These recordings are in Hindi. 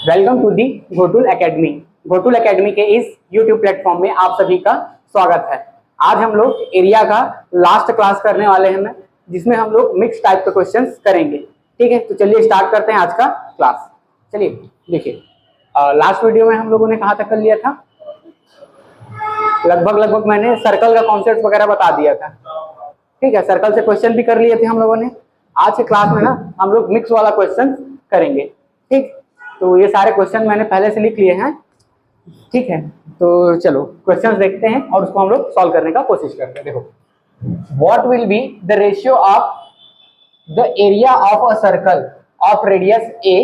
Welcome to the Gotul academy. Gotul academy के इस यूट्यूब प्लेटफॉर्म में आप सभी का स्वागत है। आज हम लोग एरिया का लास्ट क्लास करने वाले हैं, जिसमें हम लोग मिक्स टाइप के क्वेश्चंस करेंगे। ठीक है, तो चलिए स्टार्ट करते हैं आज का क्लास। चलिए देखिए, लास्ट वीडियो में हम लोगों ने कहाँ तक कर लिया था, लगभग मैंने सर्कल का कॉन्सेप्ट वगैरह बता दिया था। ठीक है, सर्कल से क्वेश्चन भी कर लिए थे हम लोगों ने। आज के क्लास में ना हम लोग मिक्स वाला क्वेश्चन करेंगे। ठीक, तो ये सारे क्वेश्चन मैंने पहले से लिख लिए हैं। ठीक है, तो चलो क्वेश्चंस देखते हैं और उसको हम लोग सॉल्व करने का कोशिश करते हैं। देखो, what will be the ratio of the area of a circle of radius A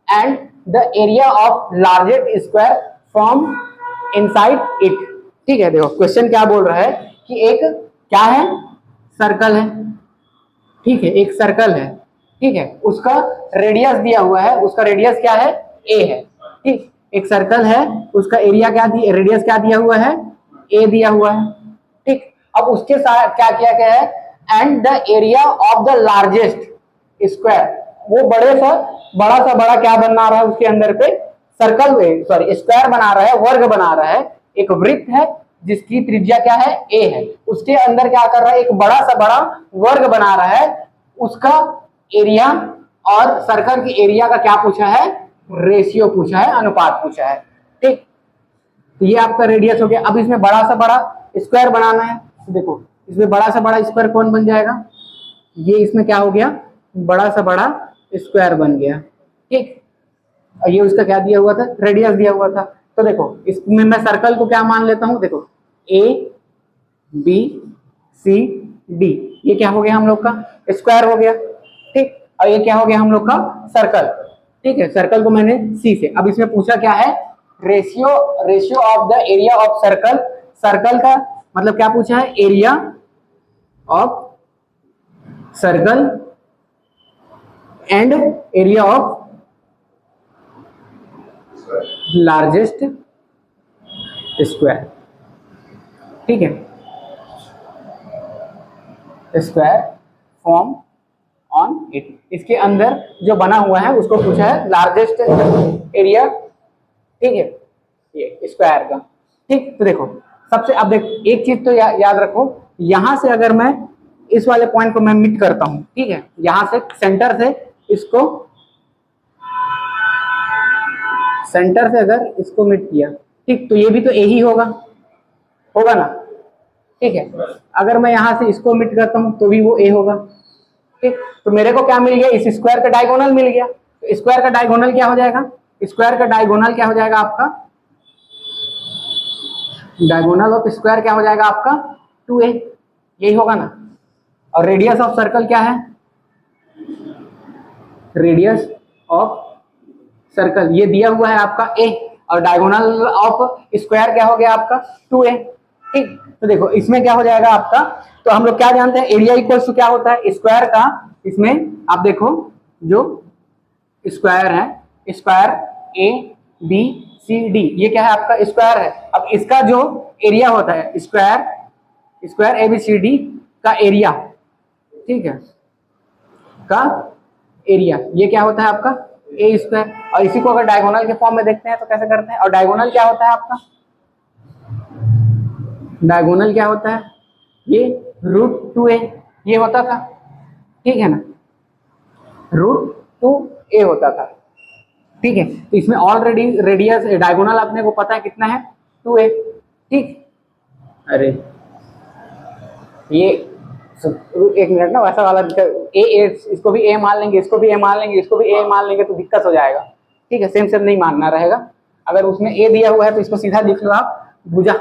and the area of largest square from inside it. ठीक है, देखो क्वेश्चन क्या बोल रहा है कि एक क्या है, सर्कल है। ठीक है, एक सर्कल है। ठीक है, उसका रेडियस दिया हुआ है, उसका रेडियस क्या है, ए है। ठीक, एक सर्कल है, उसका एरिया क्या दिया, रेडियस क्या दिया हुआ है, ए दिया हुआ है। ठीक, अब उसके साथ क्या किया गया है, and the area of the largest square, वो बड़ा सा बड़ा क्या बना रहा है उसके अंदर पे, सर्कल सॉरी स्क्वायर बना रहा है, वर्ग बना रहा है। एक वृत्त है जिसकी त्रिज्या क्या है, ए है, उसके अंदर क्या कर रहा है, एक बड़ा सा बड़ा वर्ग बना रहा है। उसका एरिया और सर्कल की एरिया का क्या पूछा है, रेशियो पूछा है, अनुपात पूछा है। ठीक, तो ये आपका रेडियस हो गया। अब इसमें बड़ा सा बड़ा स्क्वायर बनाना है। तो देखो, इसमें बड़ा सा बड़ा स्क्वायर कौन बन जाएगा, ये इसमें क्या हो गया, बड़ा सा बड़ा स्क्वायर बन गया। ठीक, और ये उसका क्या दिया हुआ था, रेडियस दिया हुआ था। तो देखो, इसमें मैं सर्कल को क्या मान लेता हूं, देखो ए बी सी डी, ये क्या हो गया हम लोग का, स्क्वायर हो गया। ठीक, और ये क्या हो गया हम लोग का, सर्कल। ठीक है, सर्कल को मैंने सी से, अब इसमें पूछा क्या है, ratio of the area of circle. Circle का मतलब क्या पूछा है, area of circle and area of largest square. ठीक है, स्क्वायर फॉर्म ऑन इट, इसके अंदर जो बना हुआ है उसको पूछा है लार्जेस्ट एरिया। ठीक है, ये स्क्वायर का। ठीक, तो देखो सबसे, अब देख एक चीज तो याद रखो, यहां से अगर मैं इस वाले पॉइंट को मैं मिट करता हूं, ठीक है, यहां से सेंटर से इसको, सेंटर से अगर इसको मिट किया, ठीक, तो ये भी तो ए ही होगा ना। ठीक है, अगर मैं यहां से इसको मिट करता हूं तो भी वो ए होगा। ठीक, तो मेरे को क्या मिल गया, इस स्क्वायर का डायगोनल मिल गया। तो स्क्वायर का डायगोनल क्या हो जाएगा, स्क्वायर का डायगोनल क्या हो जाएगा आपका, डायगोनल ऑफ स्क्वायर क्या हो जाएगा आपका, 2a, यही होगा ना। और रेडियस ऑफ सर्कल क्या है, रेडियस ऑफ सर्कल ये दिया हुआ है आपका a, और डायगोनल ऑफ स्क्वायर क्या हो गया आपका, 2a। ठीक, तो देखो इसमें क्या हो जाएगा आपका, तो हम लोग क्या जानते हैं, एरिया इक्वल्स टू क्या होता है, स्क्वायर का। इसमें आप देखो, जो स्क्वायर है, square A B C D, ये क्या है आपका, स्क्वायर है। अब इसका जो एरिया होता है, square A B C D का एरिया, ठीक है, का एरिया ये क्या होता है आपका, ए स्क्वायर। और इसी को अगर डायगोनल के फॉर्म में देखते हैं तो कैसे करते हैं, और डायगोनल क्या होता है आपका, डायगोनल क्या होता है, ये √2a ये होता था। ठीक है ना, √2a होता था। ठीक है, तो इसमें ऑलरेडी रेडियस डायगोनल अपने को पता है कितना है, 2a। ठीक, अरे ये एक मिनट ना, वैसा वाला ए, इसको भी ए मान लेंगे, इसको भी ए मान लेंगे, इसको भी ए मान लेंगे, तो दिक्कत हो जाएगा। ठीक है, सेम नहीं मानना रहेगा। अगर उसमें ए दिया हुआ है तो इसको सीधा लिख लो आप, भुजा।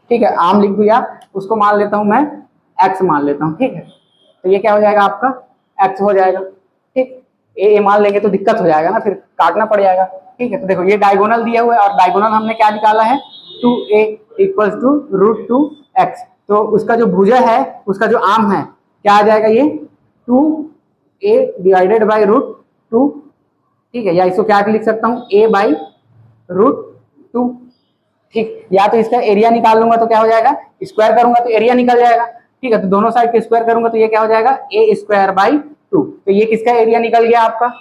ठीक है, आम लिख दिया, उसको मान लेता हूं मैं एक्स मान लेता हूं। ठीक है, तो ये क्या हो जाएगा आपका, एक्स हो जाएगा। ठीक, ए मान लेंगे तो दिक्कत हो जाएगा ना, फिर काटना पड़ जाएगा। ठीक है, तो देखो ये डायगोनल दिया हुआ है, और डायगोनल हमने क्या निकाला है, 2a इक्वल्स टू √2x। तो उसका जो भुजा है, उसका जो आम है, क्या आ जाएगा, ये 2a डिवाइडेड बाई √2। ठीक है, या इसको क्या लिख सकता हूँ, a बाई √2। ठीक, या तो इसका एरिया निकाल लूंगा तो क्या हो जाएगा, स्क्वायर करूंगा तो एरिया निकल जाएगा। ठीक है, तो दोनों साइड के स्क्वायर करूंगा तो ये क्या हो जाएगा, a² बाई 2। तो ये किसका एरिया निकल गया आपका,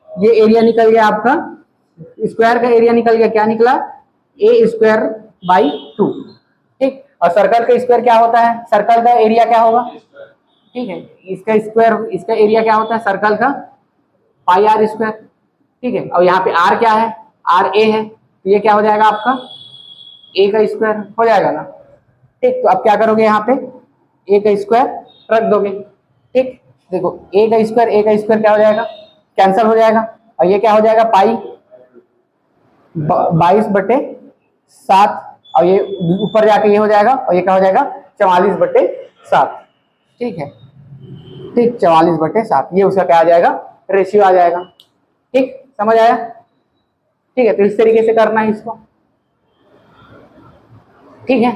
ये एरिया निकल गया आपका, स्क्वायर का एरिया निकल गया, क्या निकला, ए स्क्वायर बाई 2। ठीक, और सर्कल का स्क्वायर क्या होता है, सर्कल का एरिया क्या होगा, ठीक है, इसका स्क्वायर, इसका एरिया क्या होता है सर्कल का, पाई आर स्क्वायर। ठीक है, और यहाँ पे आर क्या है, आर ए है, तो ये क्या हो जाएगा आपका, ए का स्क्वायर हो जाएगा ना। ठीक, तो अब क्या करोगे, यहाँ पे ए का स्क्वायर रख दोगे। ठीक, देखो ए का स्क्वायर क्या हो जाएगा, कैंसिल हो जाएगा, और ये क्या हो जाएगा, पाई 22/7, और ये ऊपर जाके ये हो जाएगा, और ये क्या हो जाएगा 44/7। ठीक है, ठीक, 44/7 ये उसका क्या आ जाएगा, रेशियो आ जाएगा। ठीक, समझ आया। ठीक है, तो इस तरीके से करना है इसको। ठीक है,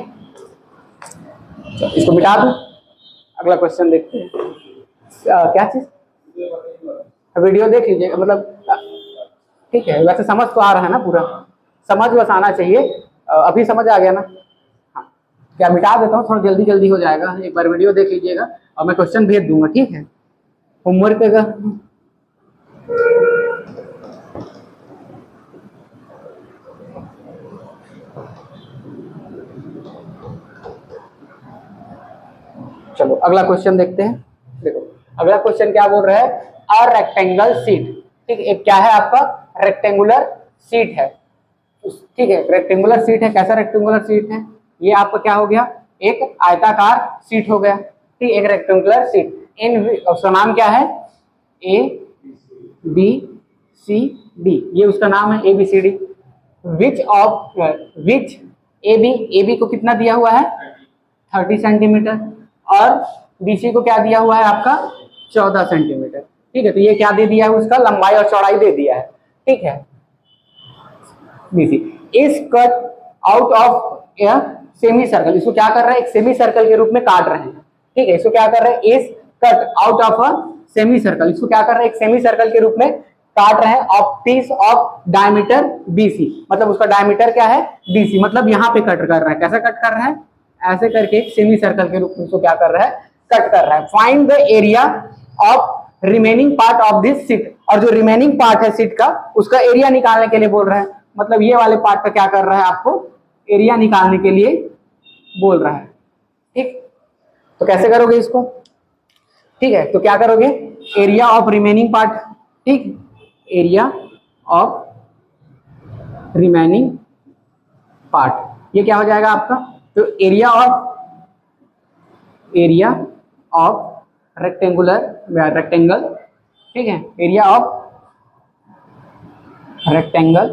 तो इसको मिटा दूं, अगला क्वेश्चन देखते हैं। क्या चीज, वीडियो देख लीजिएगा, मतलब ठीक है, वैसे समझ तो आ रहा है ना, पूरा समझ बस आना चाहिए। अभी समझ आ गया ना। हाँ, क्या मिटा देता हूँ, थोड़ा जल्दी जल्दी हो जाएगा, एक बार वीडियो देख लीजिएगा और मैं क्वेश्चन भेज दूंगा। ठीक है, होमवर्क का चलो अगला क्वेश्चन देखते हैं। देखो अगला क्वेश्चन क्या बोल रहा है, अ रेक्टेंगल सीट। ठीक, एक क्या है आपका, रेक्टेंगुलर सीट है। ठीक है, रेक्टेंगुलर सीट है, कैसा रेक्टेंगुलर सीट है, ये आपका क्या हो गया, एक आयताकार सीट हो गया। ठीक, एक रेक्टेंगुलर सीट, इन उसका नाम क्या है, ए बी सी डी, ये उसका नाम है, A B C D. Which A B को कितना दिया हुआ है, 30 सेंटीमीटर, और बीसी को क्या दिया हुआ है आपका, 14 सेंटीमीटर। ठीक है, तो ये क्या दे दिया है, उसका लंबाई और चौड़ाई दे दिया है। ठीक है, BC is cut out of a semi circle, इसको क्या कर रहे हैं, एक सेमी सर्कल के रूप में काट रहे हैं। ठीक है, इसको क्या कर रहे हैं, is cut out of a semi circle, इसको क्या कर रहे हैं, एक सेमी सर्कल के रूप में काट रहे हैं, of peace of diameter BC, मतलब उसका डायमीटर क्या है, बीसी, मतलब यहाँ पे कट कर रहा है। कैसा कट कर रहा है, ऐसे करके एक सेमी सर्कल के रूप में इसको क्या कर रहा है, कट कर रहा है। Find the area of remaining part of this seat, और जो रिमेनिंग पार्ट है सीट का, उसका एरिया निकालने के लिए बोल रहा है, मतलब ये वाले पार्ट का क्या कर रहा है, आपको एरिया निकालने के लिए बोल रहा है। ठीक, तो कैसे करोगे इसको, ठीक है, तो क्या करोगे, एरिया ऑफ रिमेनिंग पार्ट, ठीक, एरिया ऑफ रिमेनिंग पार्ट, ये क्या हो जाएगा आपका, तो एरिया ऑफ रेक्टेंगल, ठीक है, एरिया ऑफ रेक्टेंगल,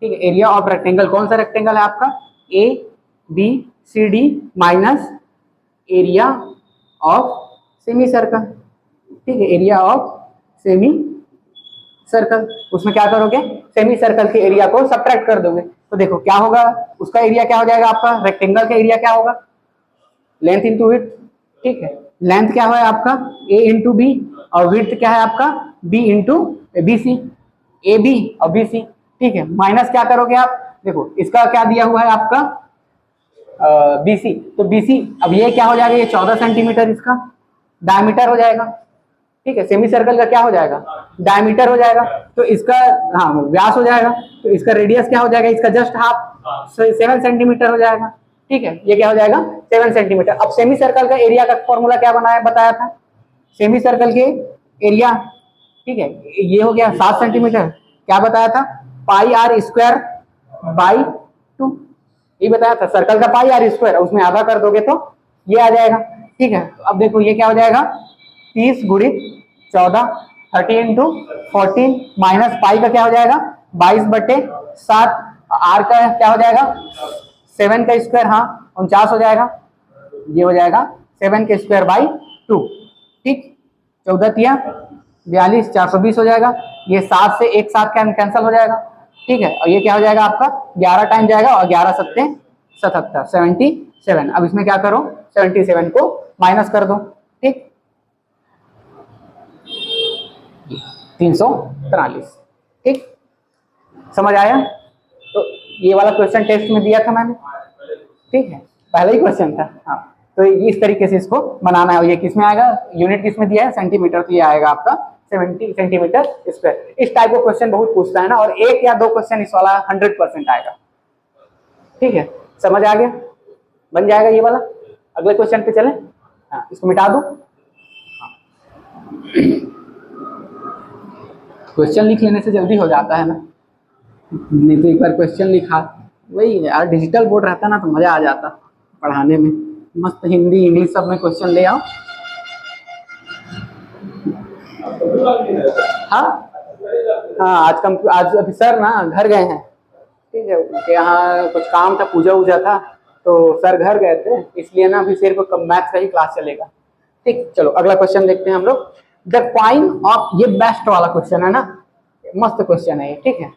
ठीक है, एरिया ऑफ रेक्टेंगल, कौन सा रेक्टेंगल है आपका, A B C D minus area of semicircle. ठीक है, एरिया ऑफ सेमी सर्कल, उसमें क्या करोगे, सेमी सर्कल के एरिया को सब्ट्रैक्ट कर दोगे, तो देखो क्या होगा, उसका एरिया क्या हो जाएगा आपका, रेक्टेंगल का एरिया क्या होगा, लेंथ इंटू विड्थ। ठीक है, लेंथ क्या है आपका, ए इंटू बी, और विड्थ क्या है आपका, B into B C, A B और बी सी। ठीक है, माइनस क्या करोगे आप, देखो इसका क्या दिया हुआ है आपका बीसी, तो बीसी, अब ये क्या हो जाएगा, ये 14 सेंटीमीटर इसका डायमीटर हो जाएगा। ठीक है, सेमी सर्कल का क्या हो जाएगा, डायमीटर हो जाएगा, तो इसका हाँ व्यास हो जाएगा, तो इसका रेडियस क्या हो जाएगा, इसका जस्ट हाफ 7 सेंटीमीटर हो जाएगा। ठीक है, ये क्या हो जाएगा, 7 सेंटीमीटर। अब सेमी सर्कल का एरिया का फॉर्मूला क्या बताया था, सेमी सर्कल के एरिया, ठीक है, ये हो गया 7 सेंटीमीटर, क्या बताया था, पाई आर स्क्वायर बाई 2, ये बताया था, सर्कल का पाई आर स्क्वायर, उसमें आधा कर दोगे तो ये आ जाएगा। ठीक है, तो अब देखो ये क्या हो जाएगा, 30 गुणित 14, 30 इंटू 14 माइनस पाई का क्या हो जाएगा, 22/7, आर का क्या हो जाएगा, 7 का स्क्वायर, हाँ 49 हो जाएगा, ये हो जाएगा 7 के स्क्वायर बाई 2। ठीक, 14 तिया 42, 420 हो जाएगा, ये 7 से एक साथ कैंसिल हो जाएगा। ठीक है, और ये क्या हो जाएगा आपका, 11 टाइम जाएगा, और 11 सत्ते 77, 77। अब इसमें क्या करो, 77 को माइनस कर दो। ठीक, 343। ठीक, समझ आया, तो ये वाला क्वेश्चन टेस्ट में दिया था मैंने। ठीक है, पहला ही क्वेश्चन था। हाँ, तो इस तरीके से इसको बनाना है। ये किस में आएगा, यूनिट किस में दिया है, सेंटीमीटर, तो ये आएगा आपका 70 सेंटीमीटर स्क्वायर। इस टाइप का क्वेश्चन बहुत पूछता है ना, और 1 या 2 क्वेश्चन इस वाला 100% आएगा। ठीक है, समझ आ गया, बन जाएगा ये वाला। अगले क्वेश्चन पे चलें। हाँ, इसको मिटा दो। क्वेश्चन लिख लेने से जल्दी हो जाता है ना, नहीं तो एक बार क्वेश्चन लिखा, वही यार डिजिटल बोर्ड रहता ना तो मजा आ जाता पढ़ाने में, मस्त हिंदी इंग्लिश सब में क्वेश्चन ले आओ। हाँ हाँ, आज अभी सर ना घर गए हैं, ठीक है, उनके यहाँ कुछ काम था, पूजा वूजा था, तो सर घर गए थे, इसलिए ना अभी सिर्फ मैथ्स का ही क्लास चलेगा। ठीक, चलो अगला क्वेश्चन देखते हैं हम लोग। द कॉइन ऑफ, ये बेस्ट वाला क्वेश्चन है ना, मस्त क्वेश्चन है ये। ठीक है,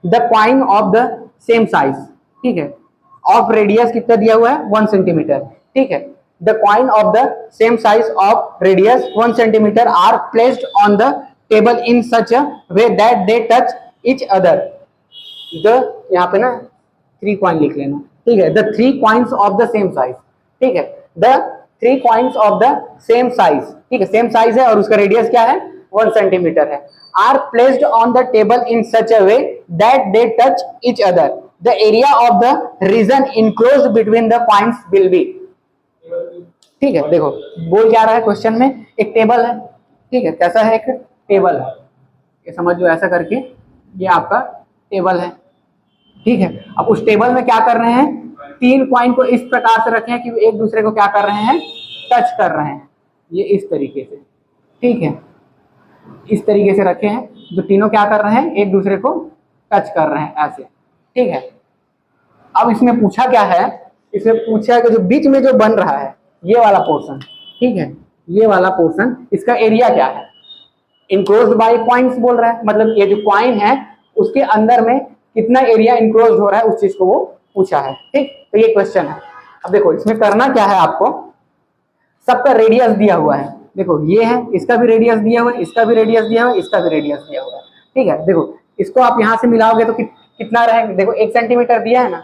the coin of the same size, ठीक है, ऑफ रेडियस कितना दिया हुआ है 1 सेंटीमीटर। ठीक है, the coin of the same size of radius 1 centimetre are placed on the table in such a way that they touch each other. The, यहाँ पे ना 3 कॉइन लिख लेना, ठीक है, the 3 coins of the same size. ठीक है, the 3 coins of the same size, ठीक है, सेम साइज है और उसका रेडियस क्या है 1 सेंटीमीटर है, are placed on the table in such a way that they touch each other, the area of the region enclosed between the coins will be. ठीक है, देखो बोल क्या रहा है क्वेश्चन में, एक टेबल है, ठीक है, कैसा है, एक टेबल है, ये समझ लो ऐसा करके, ये आपका टेबल है। ठीक है, अब उस टेबल में क्या कर रहे हैं, 3 कॉइन को इस प्रकार से रखे हैं कि एक दूसरे को क्या कर रहे हैं, टच कर रहे हैं, ये इस तरीके से। ठीक है, इस तरीके से रखे हैं, जो तीनों क्या कर रहे हैं, एक दूसरे को टच कर रहे हैं ऐसे। ठीक है, अब इसमें पूछा क्या है, इसमें पूछा है कि जो बीच में जो बन रहा है ये वाला पोर्शन, ठीक है, ये वाला पोर्शन, इसका एरिया क्या है, इनक्लोज्ड बाय कॉइन्स बोल रहा है, मतलब ये जो कॉइन है उसके अंदर में कितना एरिया इनक्लोज हो रहा है, उस चीज को वो पूछा है। ठीक, तो ये क्वेश्चन है। अब देखो इसमें करना क्या है, आपको सबका रेडियस दिया हुआ है, देखो ये है, इसका भी रेडियस दिया हुआ है, इसका भी रेडियस दिया हुआ है, इसका भी रेडियस दिया हुआ है। ठीक है, देखो इसको आप यहाँ से मिलाओगे तो कितना रहेगा, देखो 1 सेंटीमीटर दिया है ना,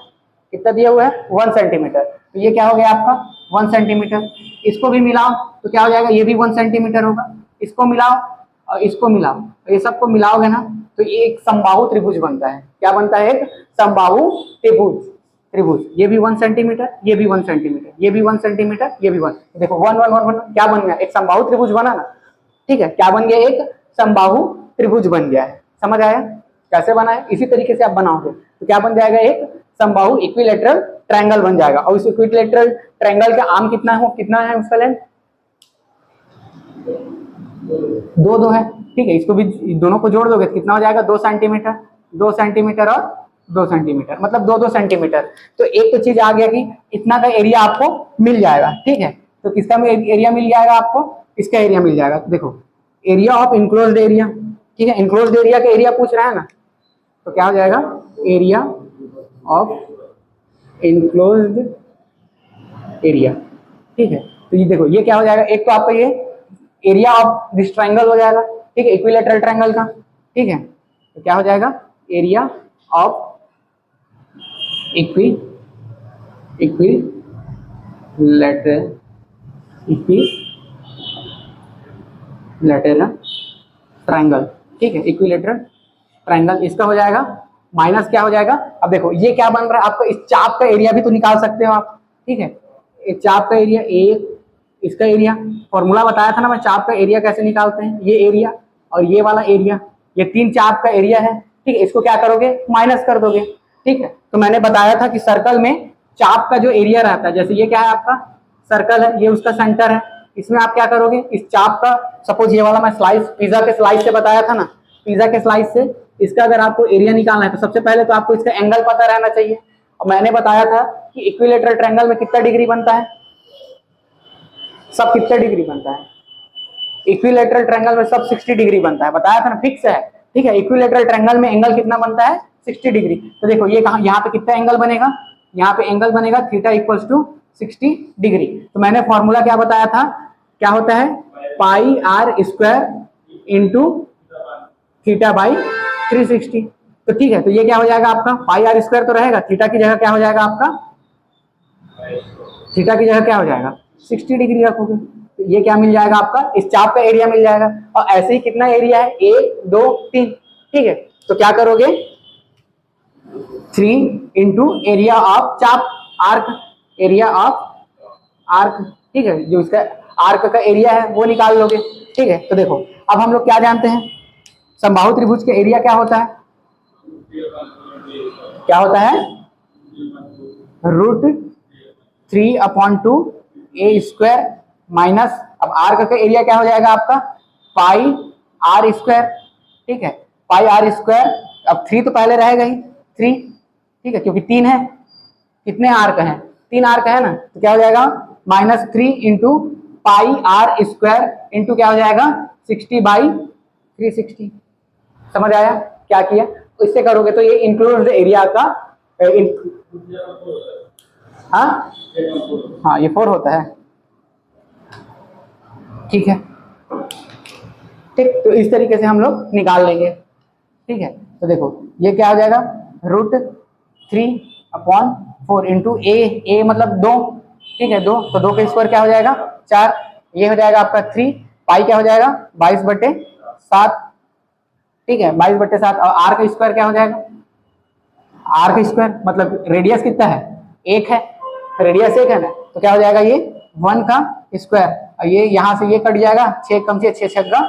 कितना दिया हुआ है 1 सेंटीमीटर, तो ये क्या हो गया आपका 1 सेंटीमीटर। इसको भी मिलाओ तो क्या हो जाएगा, ये भी 1 सेंटीमीटर होगा, इसको मिलाओ और इसको मिलाओ, ये सबको मिलाओगे ना तो ये एक समबाहु त्रिभुज बनता है। क्या बनता है, एक समबाहु त्रिभुज। ये भी 1 सेंटीमीटर, ये भी 1 सेंटीमीटर, ये भी 1 सेंटीमीटर, ये भी 1, देखो 1 1 1 1 क्या बन गया, एक समबाहु त्रिभुज बना ना। ठीक है, क्या बन गया, एक समबाहु त्रिभुज बन गया है। समझ आया कैसे बना है, इसी तरीके से आप बनाओगे तो क्या बन जाएगा, एक समबाहु इक्विलैटरल ट्रायंगल बन जाएगा। और इस इक्विलैटरल ट्रायंगल का आर्म कितना है उसका लेंथ 2 है। ठीक है, इसको भी दोनों को जोड़ दोगे तो कितना हो जाएगा 2 सेंटीमीटर, 2 सेंटीमीटर और 2 सेंटीमीटर, मतलब 2 सेंटीमीटर। तो एक तो चीज आ गया कि इतना का एरिया आपको मिल जाएगा। ठीक है, तो किसका एरिया मिल जाएगा आपको, इसका एरिया मिल जाएगा। देखो एरिया ऑफ इनक्लोज्ड एरिया, ठीक है, इनक्लोज्ड एरिया का एरिया पूछ रहा है ना, तो क्या हो जाएगा, एरिया ऑफ इनक्लोज्ड एरिया। ठीक है, तो ये देखो ये क्या हो जाएगा, एक तो आपका ये एरिया ऑफ दिस ट्रायंगल हो जाएगा, ठीक है, इक्विलैटरल ट्रायंगल का। ठीक है, तो क्या हो जाएगा, एरिया ऑफ इक्विलैटरल ट्रायंगल। ठीक है, इक्विलैटरल ट्रायंगल इसका हो जाएगा माइनस क्या हो जाएगा। अब देखो ये क्या बन रहा है आपको, इस चाप का एरिया भी तो निकाल सकते हो आप। ठीक है, इस चाप का एरिया, एक इसका एरिया, फॉर्मूला बताया था ना मैं, चाप का एरिया कैसे निकालते हैं, ये एरिया और ये वाला एरिया, ये 3 चाप का एरिया है। ठीक है, इसको क्या करोगे, माइनस कर दोगे। ठीक है, तो मैंने बताया था कि सर्कल में चाप का जो एरिया रहता है, जैसे ये क्या है आपका सर्कल है, ये उसका सेंटर है, इसमें आप क्या करोगे, इस चाप का, सपोज ये वाला मैं स्लाइस पिज्जा के स्लाइस से बताया था ना, पिज्जा के स्लाइस से इसका अगर आपको एरिया निकालना है तो सबसे पहले तो आपको इसका एंगल पता रहना चाहिए। और मैंने बताया था कि इक्विलैटरल ट्रायंगल में कितना डिग्री बनता है, सब कितना डिग्री बनता है, इक्विलैटरल ट्रायंगल में सब 60 डिग्री बनता है, बताया था ना, फिक्स है। ठीक है, इक्विलैटरल ट्रायंगल में एंगल कितना बनता है 60 डिग्री। तो देखो ये कहाँ, यहाँ पे कितना एंगल बनेगा, यहाँ पे एंगल बनेगा थीटा इक्वल्स टू 60 डिग्री। तो मैंने फॉर्मूला क्या बताया था, क्या होता है, pi r square into theta by 360। तो ठीक है, तो ये क्या हो जाएगा आपका, पाई आर स्क्वायर तो रहेगा, थीटा की जगह क्या हो जाएगा आपका, थीटा की जगह क्या हो जाएगा 60 डिग्री रखोगे तो ये क्या मिल जाएगा आपका, इस चाप का एरिया मिल जाएगा। और ऐसे ही कितना एरिया है, 1 2 3, ठीक है। तो क्या करोगे, 3 इंटू एरिया ऑफ चाप, आर्क, एरिया ऑफ आर्क, ठीक है, जो इसका आर्क का एरिया है वो निकाल लोगे, ठीक है। तो देखो अब हम लोग क्या जानते हैं, समबाहु त्रिभुज का एरिया क्या होता है, क्या होता है, √3/2 a स्क्वायर माइनस, अब आर्क का एरिया क्या हो जाएगा आपका, पाई आर स्क्वायर, ठीक है, पाई आर स्क्वायर। अब 3 तो पहले रहेगा ही 3, ठीक है, क्योंकि 3 है, कितने आर्क हैं, 3 आर्क है ना, तो क्या हो जाएगा -3 into pi r square into क्या हो जाएगा 60/360। समझ आया क्या किया, तो इससे करोगे तो ये इंक्लूड एरिया का हाँ ये 4 होता है, ठीक है, ठीक। तो इस तरीके से हम लोग निकाल लेंगे, ठीक है। तो देखो ये क्या हो जाएगा, √3/4 इंटू ए मतलब 2, ठीक है, 2, तो 2 के स्क्वायर क्या हो जाएगा 4, ये हो जाएगा आपका 3, पाई क्या हो जाएगा 22/7, ठीक है, 22/7। और आर का स्क्वायर क्या हो जाएगा, आर का स्क्वायर मतलब रेडियस कितना है, 1 है, रेडियस 1 है ना, तो क्या हो जाएगा ये 1 का स्क्वायर, और ये यहाँ से ये कट जाएगा, 6 कम से 6 6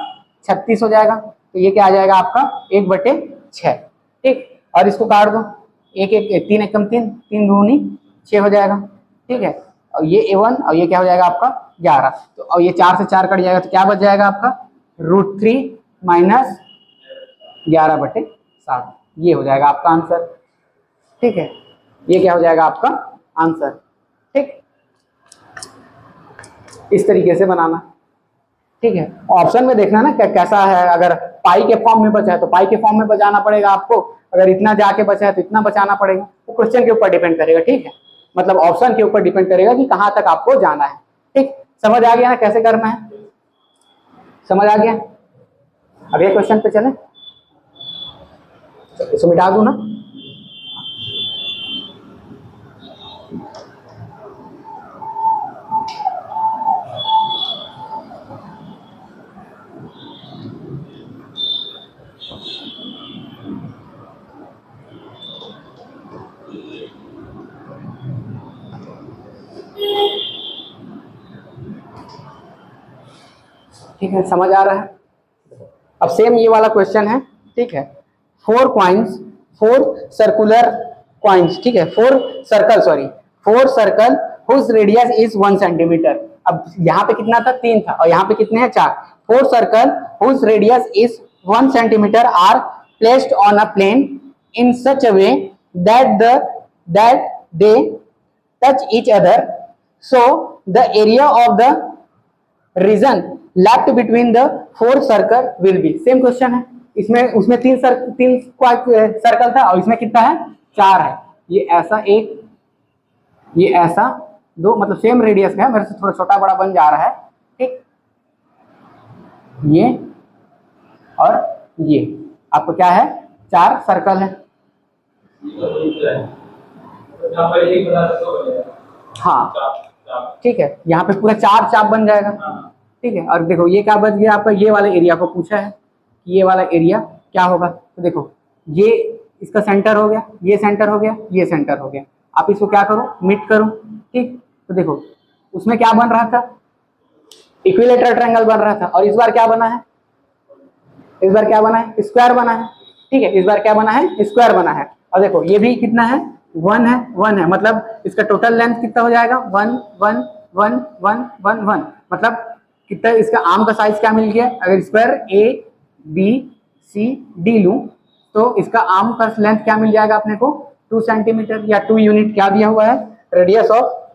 36 हो जाएगा, तो ये क्या आ जाएगा आपका 1/6, ठीक। और इसको काट दो, 1 1 3 1 कम 3 3 दूनी 6 हो जाएगा, ठीक है। और ये A1 और ये क्या हो जाएगा आपका 11, तो और ये 4 से 4 कट जाएगा, तो क्या बच जाएगा आपका √3 माइनस 11/7, ये हो जाएगा आपका आंसर, ठीक है, ये क्या हो जाएगा आपका आंसर, ठीक। इस तरीके से बनाना, ठीक है। ऑप्शन में देखना ना कैसा है, अगर पाई के फॉर्म में बचा है तो पाई के फॉर्म में बचाना पड़ेगा आपको, अगर इतना जाके बचा है तो इतना बचाना पड़ेगा, तो क्वेश्चन के ऊपर डिपेंड करेगा, ठीक है, मतलब ऑप्शन के ऊपर डिपेंड करेगा कि कहाँ तक आपको जाना है, ठीक। समझ आ गया ना कैसे करना है, समझ आ गया। अब ये क्वेश्चन पे चले, इसको मिटा दूं ना, ठीक है, समझ आ रहा है। अब सेम ये वाला क्वेश्चन है, ठीक है, 4 सर्कुलर कॉइन्स, ठीक है, 4 circle whose radius is 1 centimetre. अब यहाँ पे कितना था 3 था, और यहाँ पे कितने हैं 4, 4 circle whose radius is 1 centimetre are placed on a plane in such a way that they touch each other, so the area of the region left between the 4 circle will be. Same question है, इसमें उसमें 3 सर्कल था और इसमें कितना है 4 है, ये ऐसा एक, ये ऐसा 2, मतलब सेम रेडियस का है, मेरे से थोड़ा छोटा बड़ा बन जा रहा है, ठीक, ये और ये आपको क्या है 4 सर्कल है, हाँ ठीक है, यहाँ पे पूरा 4 चाप बन जाएगा, ठीक है। और देखो ये क्या बच गया आपका, ये वाले एरिया को पूछा है कि ये वाला एरिया क्या होगा, तो देखो ये इसका सेंटर हो गया, ये सेंटर हो गया, ये सेंटर हो गया, आप इसको क्या करो मिट करो, ठीक। तो देखो उसमें क्या बन रहा था, इक्विलेटरल ट्रायंगल बन रहा था, और इस बार क्या बना है, इस बार क्या बना है स्क्वायर बना है, ठीक है, इस बार क्या बना है स्क्वायर बना है। और देखो ये भी कितना है 1 है, 1 है, मतलब इसका टोटल लेंथ कितना हो जाएगा 1 1 1 1 1 1, मतलब कितना, इसका आर्म का साइज क्या मिल गया, अगर स्क्वायर ABCD लूं तो इसका आर्म का लेंथ क्या मिल जाएगा अपने को 2 सेंटीमीटर, या 2 यूनिट क्या दिया हुआ है, रेडियस ऑफ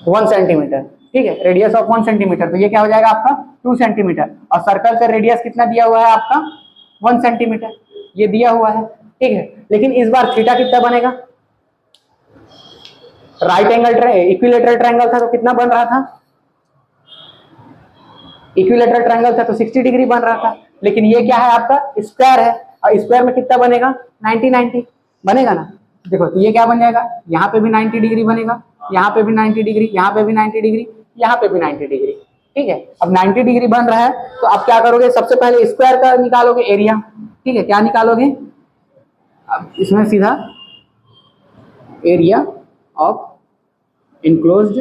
1 सेंटीमीटर, ठीक है, रेडियस ऑफ 1 सेंटीमीटर, तो ये क्या हो जाएगा आपका 2 सेंटीमीटर, और सर्कल का रेडियस कितना दिया हुआ है आपका 1 सेंटीमीटर, ये दिया हुआ है, ठीक है। लेकिन इस बार थीटा कितना बनेगा, राइट एंगल इक्विलेटरल ट्रायंगल था तो कितना बन रहा था, इक्विलेटरल ट्रायंगल था तो 60 डिग्री बन रहा था, लेकिन ये क्या है आपका स्क्वायर है, और स्क्वायर में कितना बनेगा 90 90 बनेगा ना। देखो तो ये क्या बन जाएगा, यहाँ पे भी 90 डिग्री बनेगा यहाँ पे भी 90 डिग्री, यहाँ पे भी 90 डिग्री, यहाँ पे भी 90 डिग्री। ठीक है, अब 90 डिग्री बन रहा है तो आप क्या करोगे, सबसे पहले स्क्वायर का निकालोगे एरिया। ठीक है, क्या निकालोगे, अब इसमें सीधा area of enclosed,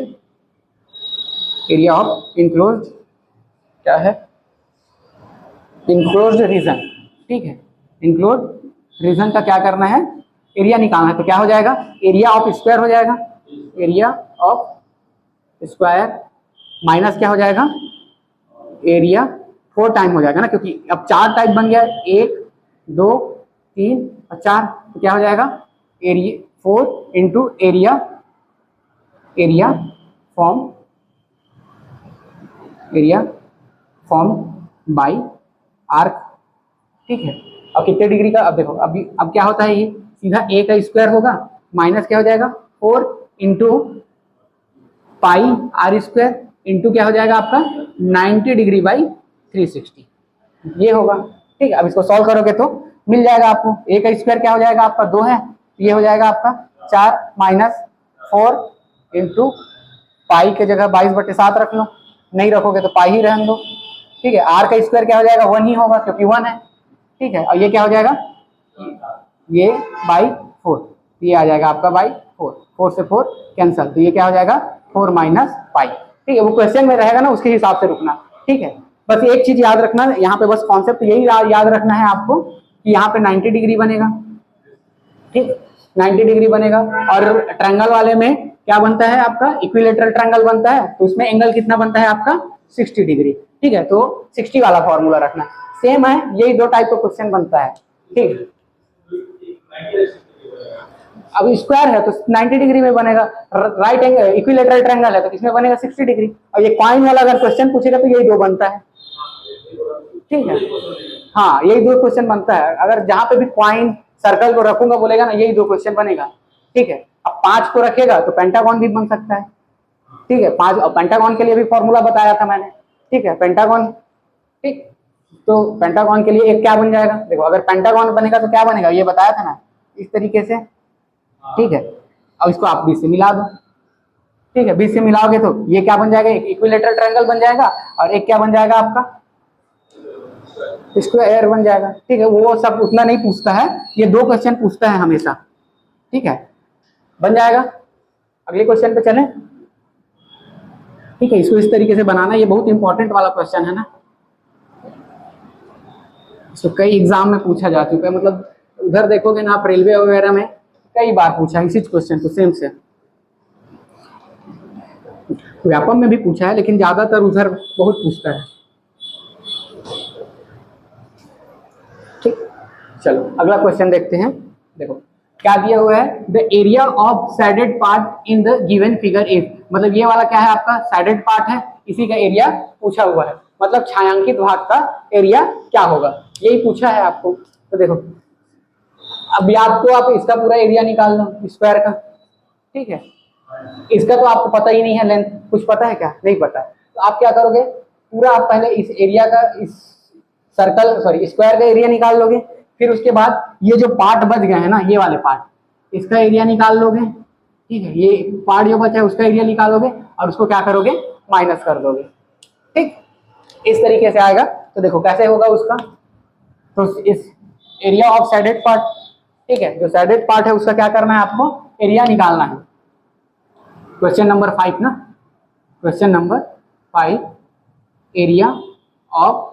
area of enclosed क्या है, इनक्लोज्ड रीजन। ठीक है, इनक्लोज्ड रीजन का क्या करना है, एरिया निकालना है। तो क्या हो जाएगा, एरिया ऑफ स्क्वायर हो जाएगा, एरिया ऑफ स्क्वायर माइनस क्या हो जाएगा, एरिया 4 टाइम हो जाएगा ना, क्योंकि अब 4 टाइप बन गया, 1 2 3 और 4, तो क्या हो जाएगा area 4 into area, area form by arc. ठीक है, अब कितने डिग्री का, अब देखो अब क्या होता है, ये सीधा a का स्क्वायर होगा माइनस क्या हो जाएगा 4 into pi r square into क्या हो जाएगा आपका 90 डिग्री बाई 360, ये होगा। ठीक है, अब इसको सॉल्व करोगे तो मिल जाएगा आपको, a का स्क्वायर क्या हो जाएगा आपका 2 है, ये हो जाएगा आपका 4 माइनस 4 इंटू पाई के जगह 22/7 रख लो, नहीं रखोगे तो पाई ही रहने दो। ठीक है, आर का स्क्वायर क्या हो जाएगा 1 ही होगा क्योंकि 1 है। ठीक है, और ये क्या हो जाएगा, ये बाई 4, ये आ जाएगा आपका बाई 4, 4 से 4 कैंसल, तो ये क्या हो जाएगा 4 माइनस पाई। ठीक है, वो क्वेश्चन में रहेगा ना, उसके हिसाब से रुकना। ठीक है, बस एक चीज याद रखना यहाँ पे, बस कॉन्सेप्ट यही याद रखना है आपको कि यहाँ पे 90 डिग्री बनेगा। ठीक, 90 डिग्री बनेगा, और ट्रायंगल वाले में क्या बनता है आपका, इक्विलेटरल ट्रायंगल बनता है, तो उसमें एंगल कितना बनता है आपका 60 डिग्री। ठीक है, तो 60 वाला फॉर्मूला रखना, सेम है, यही 2 टाइप का क्वेश्चन बनता है। ठीक, अब स्क्वायर है तो 90 डिग्री में बनेगा, राइट एंगल इक्विलेटरल ट्रायंगल है तो किसमें बनेगा 60 डिग्री, और ये कॉइन वाला अगर क्वेश्चन पूछेगा तो यही 2 बनता है। ठीक है, हाँ यही 2 क्वेश्चन बनता है, अगर जहां पे भी कॉइन सर्कल को रखूंगा बोलेगा ना, यही 2 क्वेश्चन बनेगा। ठीक है, अब 5 को रखेगा तो पेंटागन भी बन सकता है। ठीक है, 5 और पेंटागन के लिए भी फॉर्मूला बताया था मैंने। ठीक है, पेंटागन, ठीक, तो पेंटागन के लिए एक क्या बन जाएगा, देखो अगर पेंटागन बनेगा तो क्या बनेगा, ये बताया था ना इस तरीके से। ठीक है, अब इसको आप बीच से मिला दो। ठीक है, बीच से मिलाओगे तो ये क्या बन जाएगा, एक इक्विलेटरल ट्रायंगल बन जाएगा, और एक क्या बन जाएगा आपका स्क्वायर बन जाएगा। ठीक है, वो सब उतना नहीं पूछता है, ये 2 क्वेश्चन पूछता है हमेशा। ठीक है, बन जाएगा, अगले क्वेश्चन पे चलें। ठीक है, इसको इस तरीके से बनाना, ये बहुत इंपॉर्टेंट वाला क्वेश्चन है ना, इसको कई एग्जाम में पूछा जा चुका है, मतलब उधर देखोगे ना आप रेलवे वगैरह में कई बार पूछा इसी क्वेश्चन को सेम से, व्यापम में भी पूछा है लेकिन ज्यादातर उधर बहुत पूछता है। ठीक, चलो अगला क्वेश्चन देखते हैं। देखो क्या दिया हुआ है, the area of shaded part in the given figure is, मतलब ये वाला क्या है आपका सैडेड पार्ट है, इसी का एरिया पूछा हुआ है, मतलब छायांकित भाग का एरिया क्या होगा, यही पूछा है आपको। तो देखो अब या तो आप इसका पूरा एरिया निकाल लो स्क्वायर का। ठीक है, इसका तो आपको पता ही नहीं है लेंथ, कुछ पता है क्या, नहीं पता, तो आप क्या करोगे, पूरा आप पहले इस एरिया का, इस सर्कल सॉरी स्क्वायर का एरिया निकाल लोगे, फिर उसके बाद ये जो पार्ट बच गए हैं ना, ये वाले पार्ट, इसका एरिया निकाल लोगे। ठीक है, ये पार्ट जो बचा है उसका एरिया निकालोगे और उसको क्या करोगे माइनस कर दोगे। ठीक, इस तरीके से आएगा। तो देखो कैसे होगा उसका, तो इस एरिया ऑफ सैडेड पार्ट, ठीक है, जो सैडेड पार्ट है उसका क्या करना है आपको, एरिया निकालना है। क्वेश्चन नंबर 5 ना, question number 5, area of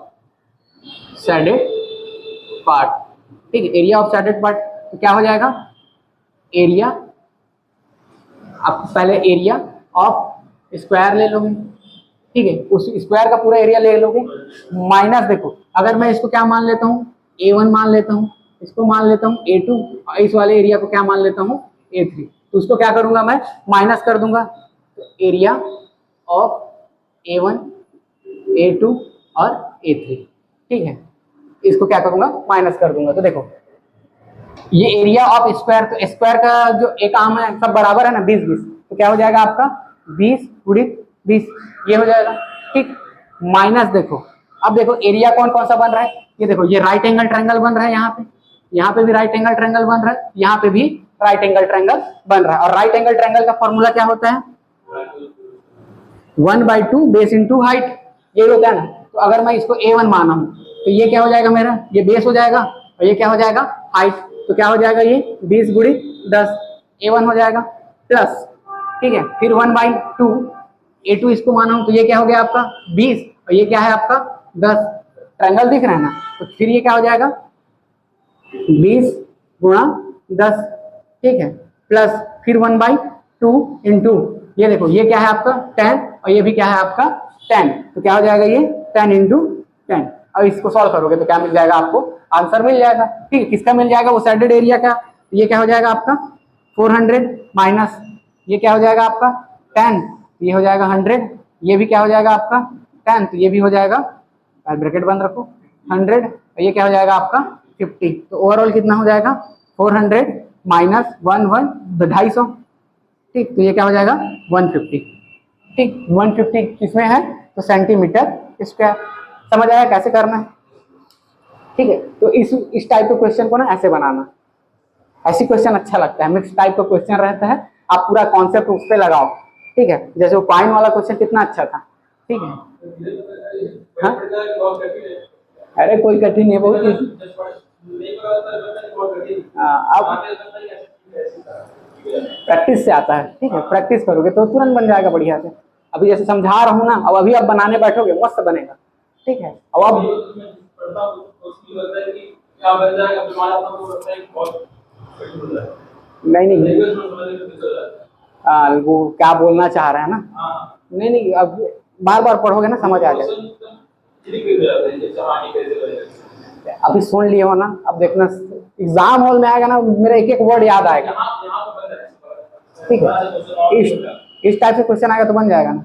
shaded part. ठीक है, एरिया ऑफ सैडेड पार्ट तो क्या हो जाएगा, एरिया, आप पहले एरिया ऑफ स्क्वायर ले लोगे। ठीक है, उस स्क्वायर का पूरा एरिया ले लोगे, माइनस देखो अगर मैं इसको क्या मान लेता हूँ A1 मान लेता हूँ, इसको मान लेता हूँ A2, और इस वाले एरिया को क्या मान लेता हूँ A3, तो उसको क्या करूंगा मैं माइनस कर दूंगा, तो एरिया ऑफ A1 A2 और A3। ठीक है, इसको क्या करूंगा माइनस कर दूंगा, तो देखो ये एरिया ऑफ स्क्वायर, तो स्क्वायर का जो एक आम है सब बराबर है ना 20-20, तो क्या हो जाएगा आपका 20 गुणित 20, ये हो जाएगा। ठीक, माइनस देखो अब देखो एरिया कौन कौन सा बन रहा है, ये देखो ये राइट एंगल ट्रायंगल बन रहा है, यहाँ पे भी राइट एंगल ट्रायंगल बन रहा है, यहाँ पे भी राइट एंगल ट्रायंगल बन रहा है। और राइट एंगल ट्रायंगल का फॉर्मूला क्या होता है? 1/2 बेस इंटू हाइट, यही होता है ना। तो अगर मैं इसको A1 माना हूं तो ये क्या हो जाएगा मेरा, ये बेस हो जाएगा और ये क्या हो जाएगा, हाइट। तो क्या हो जाएगा, ये 20 गुणी 10 A1 हो जाएगा प्लस, ठीक है। फिर 1/2 A2 इसको माना हूं तो ये क्या हो गया आपका 20 और ये क्या है आपका 10, ट्रायंगल दिख रहा है ना। तो फिर ये क्या हो जाएगा 20 गुणा 10, ठीक है, प्लस फिर 1/2 इंटू ये देखो ये क्या है आपका 10 और ये भी क्या है आपका 10, तो क्या हो जाएगा ये 10 इंटू 10। अब इसको सॉल्व करोगे तो क्या मिल जाएगा आपको, आंसर मिल जाएगा, ठीक है। किसका मिल जाएगा, वो साइडेड एरिया का। तो ये क्या हो जाएगा आपका 400 माइनस ये क्या हो जाएगा आपका 10, ये हो जाएगा 100, ये भी क्या हो जाएगा आपका 10, तो ये भी हो जाएगा, ब्रैकेट बंद रखो 100 और ये क्या हो जाएगा आपका 50। तो ओवरऑल कितना हो जाएगा 400 माइनस 250, ठीक। तो ये क्या हो जाएगा 150, ठीक। 150 किसमें है, तो सेंटीमीटर स्क्वायर। समझ आया कैसे करना है, ठीक है। तो इस टाइप के क्वेश्चन को ना ऐसे बनाना, ऐसी क्वेश्चन अच्छा लगता है। मिक्स टाइप का क्वेश्चन रहता है, आप पूरा कॉन्सेप्ट उस पर लगाओ, ठीक है। जैसे वो पाइन वाला क्वेश्चन कितना अच्छा था, ठीक है। हाँ? अरे कोई कठिन नहीं, बहुत अब प्रैक्टिस से आता है, ठीक है। प्रैक्टिस करोगे तो तुरंत बन जाएगा बढ़िया से। अभी जैसे समझा रहा हूँ ना, अब अभी आप बनाने बैठोगे मस्त बनेगा, ठीक है। अब आप नहीं वो क्या बोलना चाह रहे हैं ना, नहीं अब बार बार पढ़ोगे ना समझ आ जाएगा। अभी सुन लिए हो ना, अब देखना एग्जाम हॉल में आएगा ना, मेरा एक एक वर्ड याद आएगा, ठीक है। इस टाइप से क्वेश्चन आएगा तो बन जाएगा ना।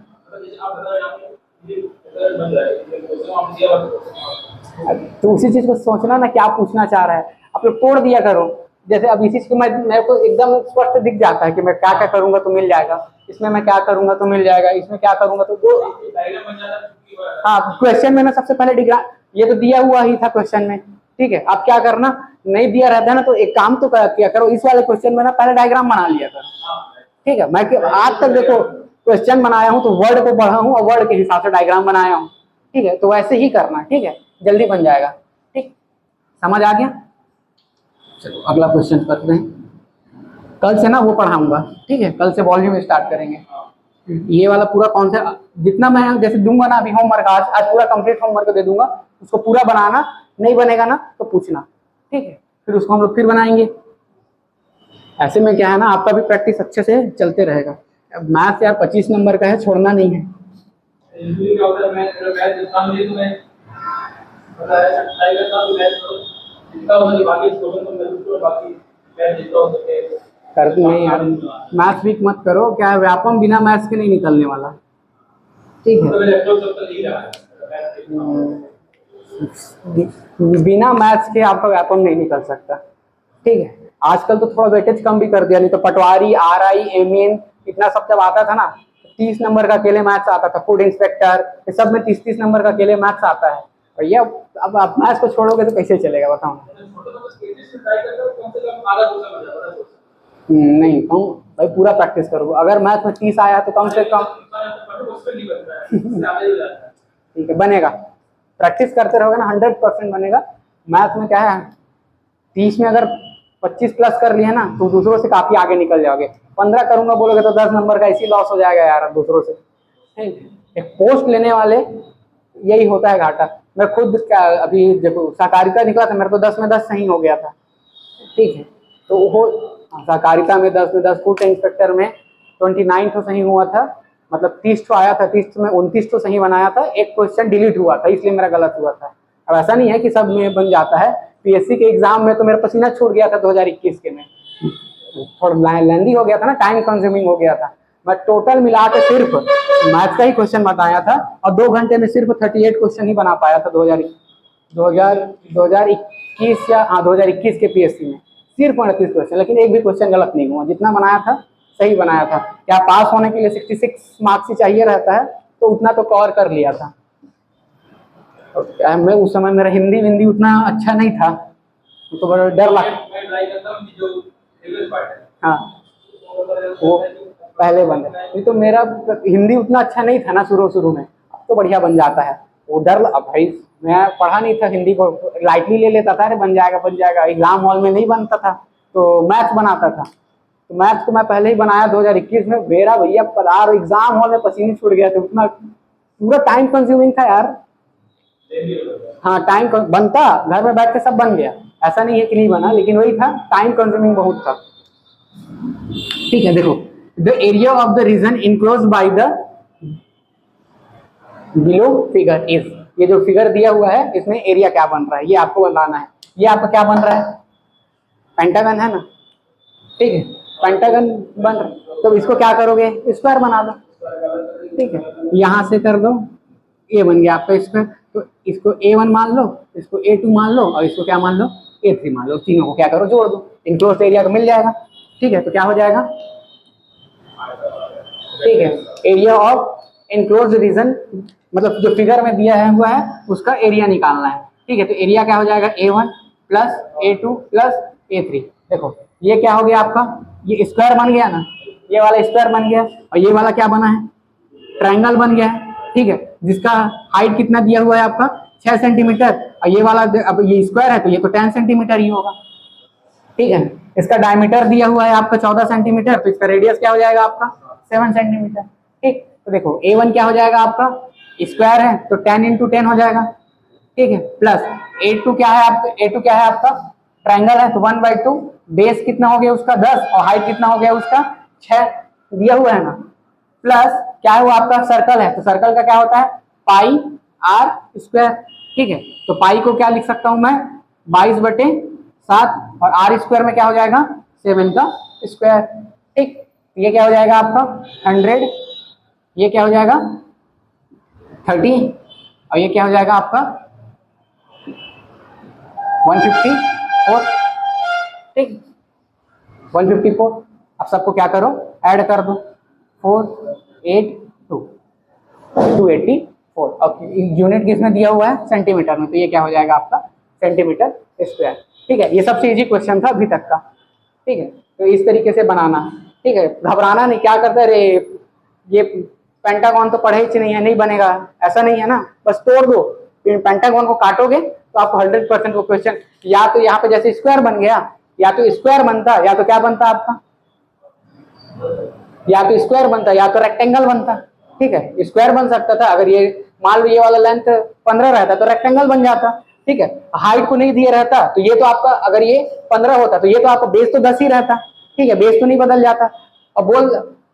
तो उसी चीज को सोचना ना, क्या पूछना चाह रहा है, आप लोग तोड़ दिया करो। जैसे अब इसी को मेरे को एकदम स्पष्ट दिख जाता है कि मैं क्या क्या करूंगा तो मिल जाएगा, इसमें मैं क्या करूंगा तो मिल जाएगा, इसमें क्या करूंगा तो हाँ क्वेश्चन में ना सबसे पहले डिग्राम, ये तो दिया हुआ ही था क्वेश्चन में, ठीक है। अब क्या करना, नहीं दिया रहता है ना तो एक काम तो किया करो, इस वाले क्वेश्चन में ना पहले डायग्राम बना लिया करो, ठीक है। मैं आज तक देखो क्वेश्चन बनाया हूँ तो वर्ड को पढ़ा हूँ और वर्ड के हिसाब से डायग्राम बनाया हूँ, ठीक है। तो वैसे ही करना, ठीक है, जल्दी बन जाएगा, ठीक। समझ आ गया। चलो अगला क्वेश्चन करते हैं। कल से ना वो पढ़ाऊंगा, ठीक है, कल से वॉल्यूम स्टार्ट करेंगे। ये वाला पूरा कॉन्सेप्ट जितना मैं जैसे दूंगा ना, अभी होमवर्क आज पूरा कंप्लीट होमवर्क दे दूंगा, उसको पूरा बनाना, नहीं बनेगा ना तो पूछना, ठीक है। फिर उसको हम लोग फिर बनाएंगे। ऐसे में क्या है ना, आपका भी प्रैक्टिस अच्छे से चलते रहेगा। मैथ्स यार 25 नंबर का है, छोड़ना नहीं है। करती नहीं यार, मैथ्स वीक मत करो, क्या है व्यापम बिना मैथ्स के नहीं निकलने वाला, ठीक है। बिना मैथ्स के आपका व्यापम नहीं निकल सकता, ठीक है। आजकल तो थोड़ा वेटेज कम भी कर दिया, नहीं तो पटवारी, RI, एमएन इतना सब जब आता था ना, 30 नंबर का अकेले मैथ्स आता था, फूड इंस्पेक्टर, ये सब में 30-30 नंबर का अकेले मैथ्स आता है। और ये अब आप मैथ्स को छोड़ोगे तो कैसे चलेगा बताओ। नहीं कहूँ भाई, पूरा प्रैक्टिस करो। अगर मैथ में 30 आया तो कम से कम ठीक है बनेगा, प्रैक्टिस करते रहोगे ना 100% बनेगा। मैथ में क्या है, 30 में अगर 25 प्लस कर लिए ना तो दूसरों से काफी आगे निकल जाओगे। 15 करूंगा बोलोगे तो 10 नंबर का इसी लॉस हो जाएगा यार दूसरों से। एक पोस्ट लेने वाले यही होता है घाटा। मैं खुद अभी देखो सहकारिता निकला था, मेरे को 10 में 10 सही हो गया था, ठीक है। तो वो सहकारिता में 10 में 10, फूड इंस्पेक्टर में 29 तो सही हुआ था, मतलब 30 तो आया था, 30 में 29 तो सही बनाया था, एक क्वेश्चन डिलीट हुआ था इसलिए मेरा गलत हुआ था। अब ऐसा नहीं है कि सब में बन जाता है। PSC के एग्जाम में तो मेरा पसीना छूट गया था 2021 के में, थोड़ा लेंदी हो गया था ना, टाइम कंज्यूमिंग हो गया था। मैं टोटल मिला के सिर्फ मैथ का ही क्वेश्चन बताया था और 2 घंटे में सिर्फ 38 क्वेश्चन ही बना पाया था 2021 या 2021 के PSC में, सिर्फ 38 क्वेश्चन, लेकिन एक भी क्वेश्चन गलत नहीं हुआ, जितना बनाया था सही बनाया था। क्या पास होने के लिए 66 मार्क्स ही चाहिए रहता है, तो उतना तो कवर कर लिया था। क्या मैं उस समय मेरा हिंदी उतना अच्छा नहीं था, तो बड़ा डर लगता हाँ वो पहले बन रहा है। ये तो मेरा हिंदी उतना अच्छा नहीं था ना शुरू में, अब तो बढ़िया बन जाता है। वो डर अब भाई मैं पढ़ा नहीं था हिंदी को, लाइटली ले लेता था, अरे बन जाएगा। एग्जाम हॉल में नहीं बनता था तो मैथ्स बनाता था, तो मैथ्स को मैं पहले ही बनाया 2021 में। मेरा भैया पधार एग्जाम हॉल में पसीने छूट गया था, उतना पूरा टाइम कंज्यूमिंग था यार। हाँ टाइम बनता, घर में बैठ के सब बन गया, ऐसा नहीं है कि नहीं बना, लेकिन वही था टाइम कंज्यूमिंग बहुत था। ठीक है देखो, the area of the region enclose by the below figure is, ये जो फिगर दिया हुआ है इसमें एरिया क्या बन रहा है ये आपको बताना है। ये आपका क्या बन रहा है, पेंटागन है ना, ठीक है पेंटागन बन रहा है, तो इसको क्या करोगे स्क्वायर बना दो, ठीक है यहां से कर दो, ए बन गया आपका स्क्वायर, तो इसको A1 मान लो, इसको A2 मान लो और इसको क्या मान लो A3 मान लो, तीनों को क्या करो जोड़ दो, इनक्लोज एरिया को मिल जाएगा। ठीक है तो क्या हो जाएगा, ठीक है एरिया ऑफ इनक्लोज रीजन, मतलब जो फिगर में दिया है हुआ है उसका एरिया निकालना है। ठीक है तो एरिया क्या हो जाएगा A1 plus A2 plus A3। देखो ये क्या हो गया आपका, ये स्क्वायर बन गया ना, ये वाला स्क्वायर बन गया और ये वाला क्या बना है, ट्रायंगल बन गया है। ठीक है जिसका हाइट कितना दिया हुआ है आपका 6 सेंटीमीटर, और ये वाला अब ये स्क्वायर है तो ये तो 10 सेंटीमीटर ही होगा। ठीक है इसका डायमीटर दिया हुआ है आपका 14 सेंटीमीटर, तो इसका रेडियस क्या हो जाएगा आपका 7 सेंटीमीटर। ठीक तो देखो A1 क्या हो जाएगा आपका, स्क्वायर है तो 10 इंटू 10 हो जाएगा, ठीक है प्लस A2 क्या है आपका, A2 क्या है आपका ट्रायंगल है तो 1/2, बेस कितना हो गया उसका 10 और हाइट कितना हो गया उसका 6 दिया हुआ है ना, प्लस क्या है वो आपका सर्कल है, तो सर्कल का क्या होता है पाई आर स्क्वायर। ठीक है तो पाई को क्या लिख सकता हूं मैं 22/7 और आर स्क्वायर में क्या हो जाएगा 7 का स्क्वायर। ठीक ये क्या हो जाएगा आपका 100, ये क्या हो जाएगा 30 और ये क्या हो जाएगा आपका 154। ठीक 154, अब सबको क्या करो ऐड कर दो 482 284। ओके यूनिट किसमें दिया हुआ है सेंटीमीटर में, तो ये क्या हो जाएगा आपका सेंटीमीटर स्क्वायर। ठीक है ये सबसे इजी क्वेश्चन था अभी तक का। ठीक है तो इस तरीके से बनाना है। ठीक है घबराना नहीं, क्या करते रे ये पेंटागन तो पढ़े ही नहीं है नहीं बनेगा, ऐसा नहीं है ना, बस तोड़ दो, पेंटागन को काटोगे तो आपको 100% वो क्वेश्चन या तो यहाँ पे जैसे स्क्वायर बन गया, या तो स्क्वायर बनता या तो क्या बनता आपका, या तो स्क्वायर बनता या तो रेक्टेंगल बनता। ठीक है स्क्वायर बन सकता था, अगर ये मान लो ये वाला लेंथ 15 रहता तो रेक्टेंगल बन जाता। ठीक है हाइट को नहीं दिया रहता तो ये तो आपका, अगर ये 15 होता तो ये तो आपका बेस तो 10 ही रहता। ठीक है बेस तो नहीं बदल जाता, अब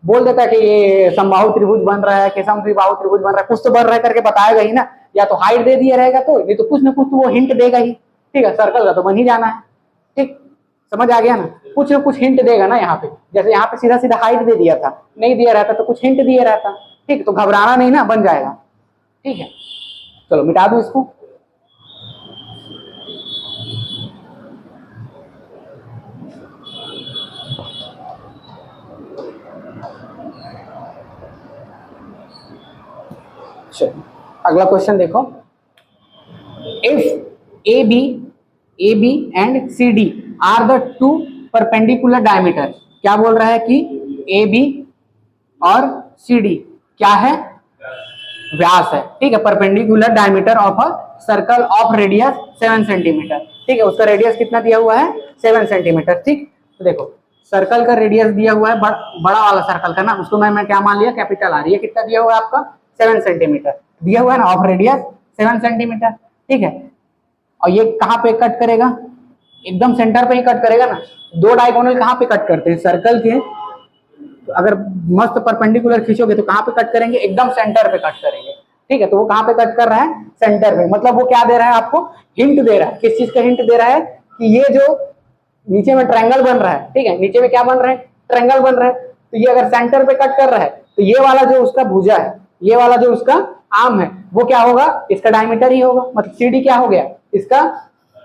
बोल देता कि ये समबाहु त्रिभुज बन रहा है कि समद्विबाहु त्रिभुज बन रहा है, कुछ तो बन रहा है करके बताएगा ही ना, या तो हाइट दे दिया रहेगा तो नहीं तो कुछ ना कुछ तो वो हिंट देगा ही। ठीक है सर्कल का तो बन ही जाना है। ठीक समझ आ गया ना, कुछ ना कुछ हिंट देगा ना, यहाँ पे जैसे यहाँ पे सीधा सीधा हाइट दे दिया था, नहीं दिया रहता तो कुछ हिंट दिया रहता। ठीक तो घबराना नहीं ना, बन जाएगा। ठीक है चलो मिटा दो इसको। चलो अगला क्वेश्चन देखो, if A B and C D are the two perpendicular diameter, क्या बोल रहा है कि ए बी और सी डी क्या है व्यास है। ठीक है perpendicular diameter of a circle of radius 7 centimetre. ठीक है उसका रेडियस कितना दिया हुआ है 7 सेंटीमीटर। ठीक तो देखो सर्कल का रेडियस दिया हुआ है बड़ा वाला सर्कल का ना, उसको मैं क्या मान लिया कैपिटल आर, ये कितना दिया हुआ है आपका 7 सेंटीमीटर दिया हुआ है ना, ऑफ रेडियस 7 सेंटीमीटर। ठीक है और ये कहाँ पे कट करेगा, एकदम सेंटर पे ही कट करेगा ना। दो डायगोनल कहाँ पे कट करते हैं सर्कल के, तो अगर मस्त परपेंडिकुलर खींचोगे तो कहाँ पे कट करेंगे, एकदम सेंटर पे कट करेंगे। ठीक है तो वो कहाँ पे कट कर रहा है सेंटर पे, मतलब वो क्या दे रहा है आपको हिंट दे रहा है, किस चीज का हिंट दे रहा है कि ये जो नीचे में ट्रायंगल बन रहा है, ठीक है नीचे में क्या बन रहा है ट्रायंगल बन रहा है, तो ये अगर सेंटर पे कट कर रहा है तो ये वाला जो उसका भुजा है, ये वाला जो उसका आर्म है वो क्या होगा इसका डायमीटर ही होगा, मतलब CD क्या हो गया इसका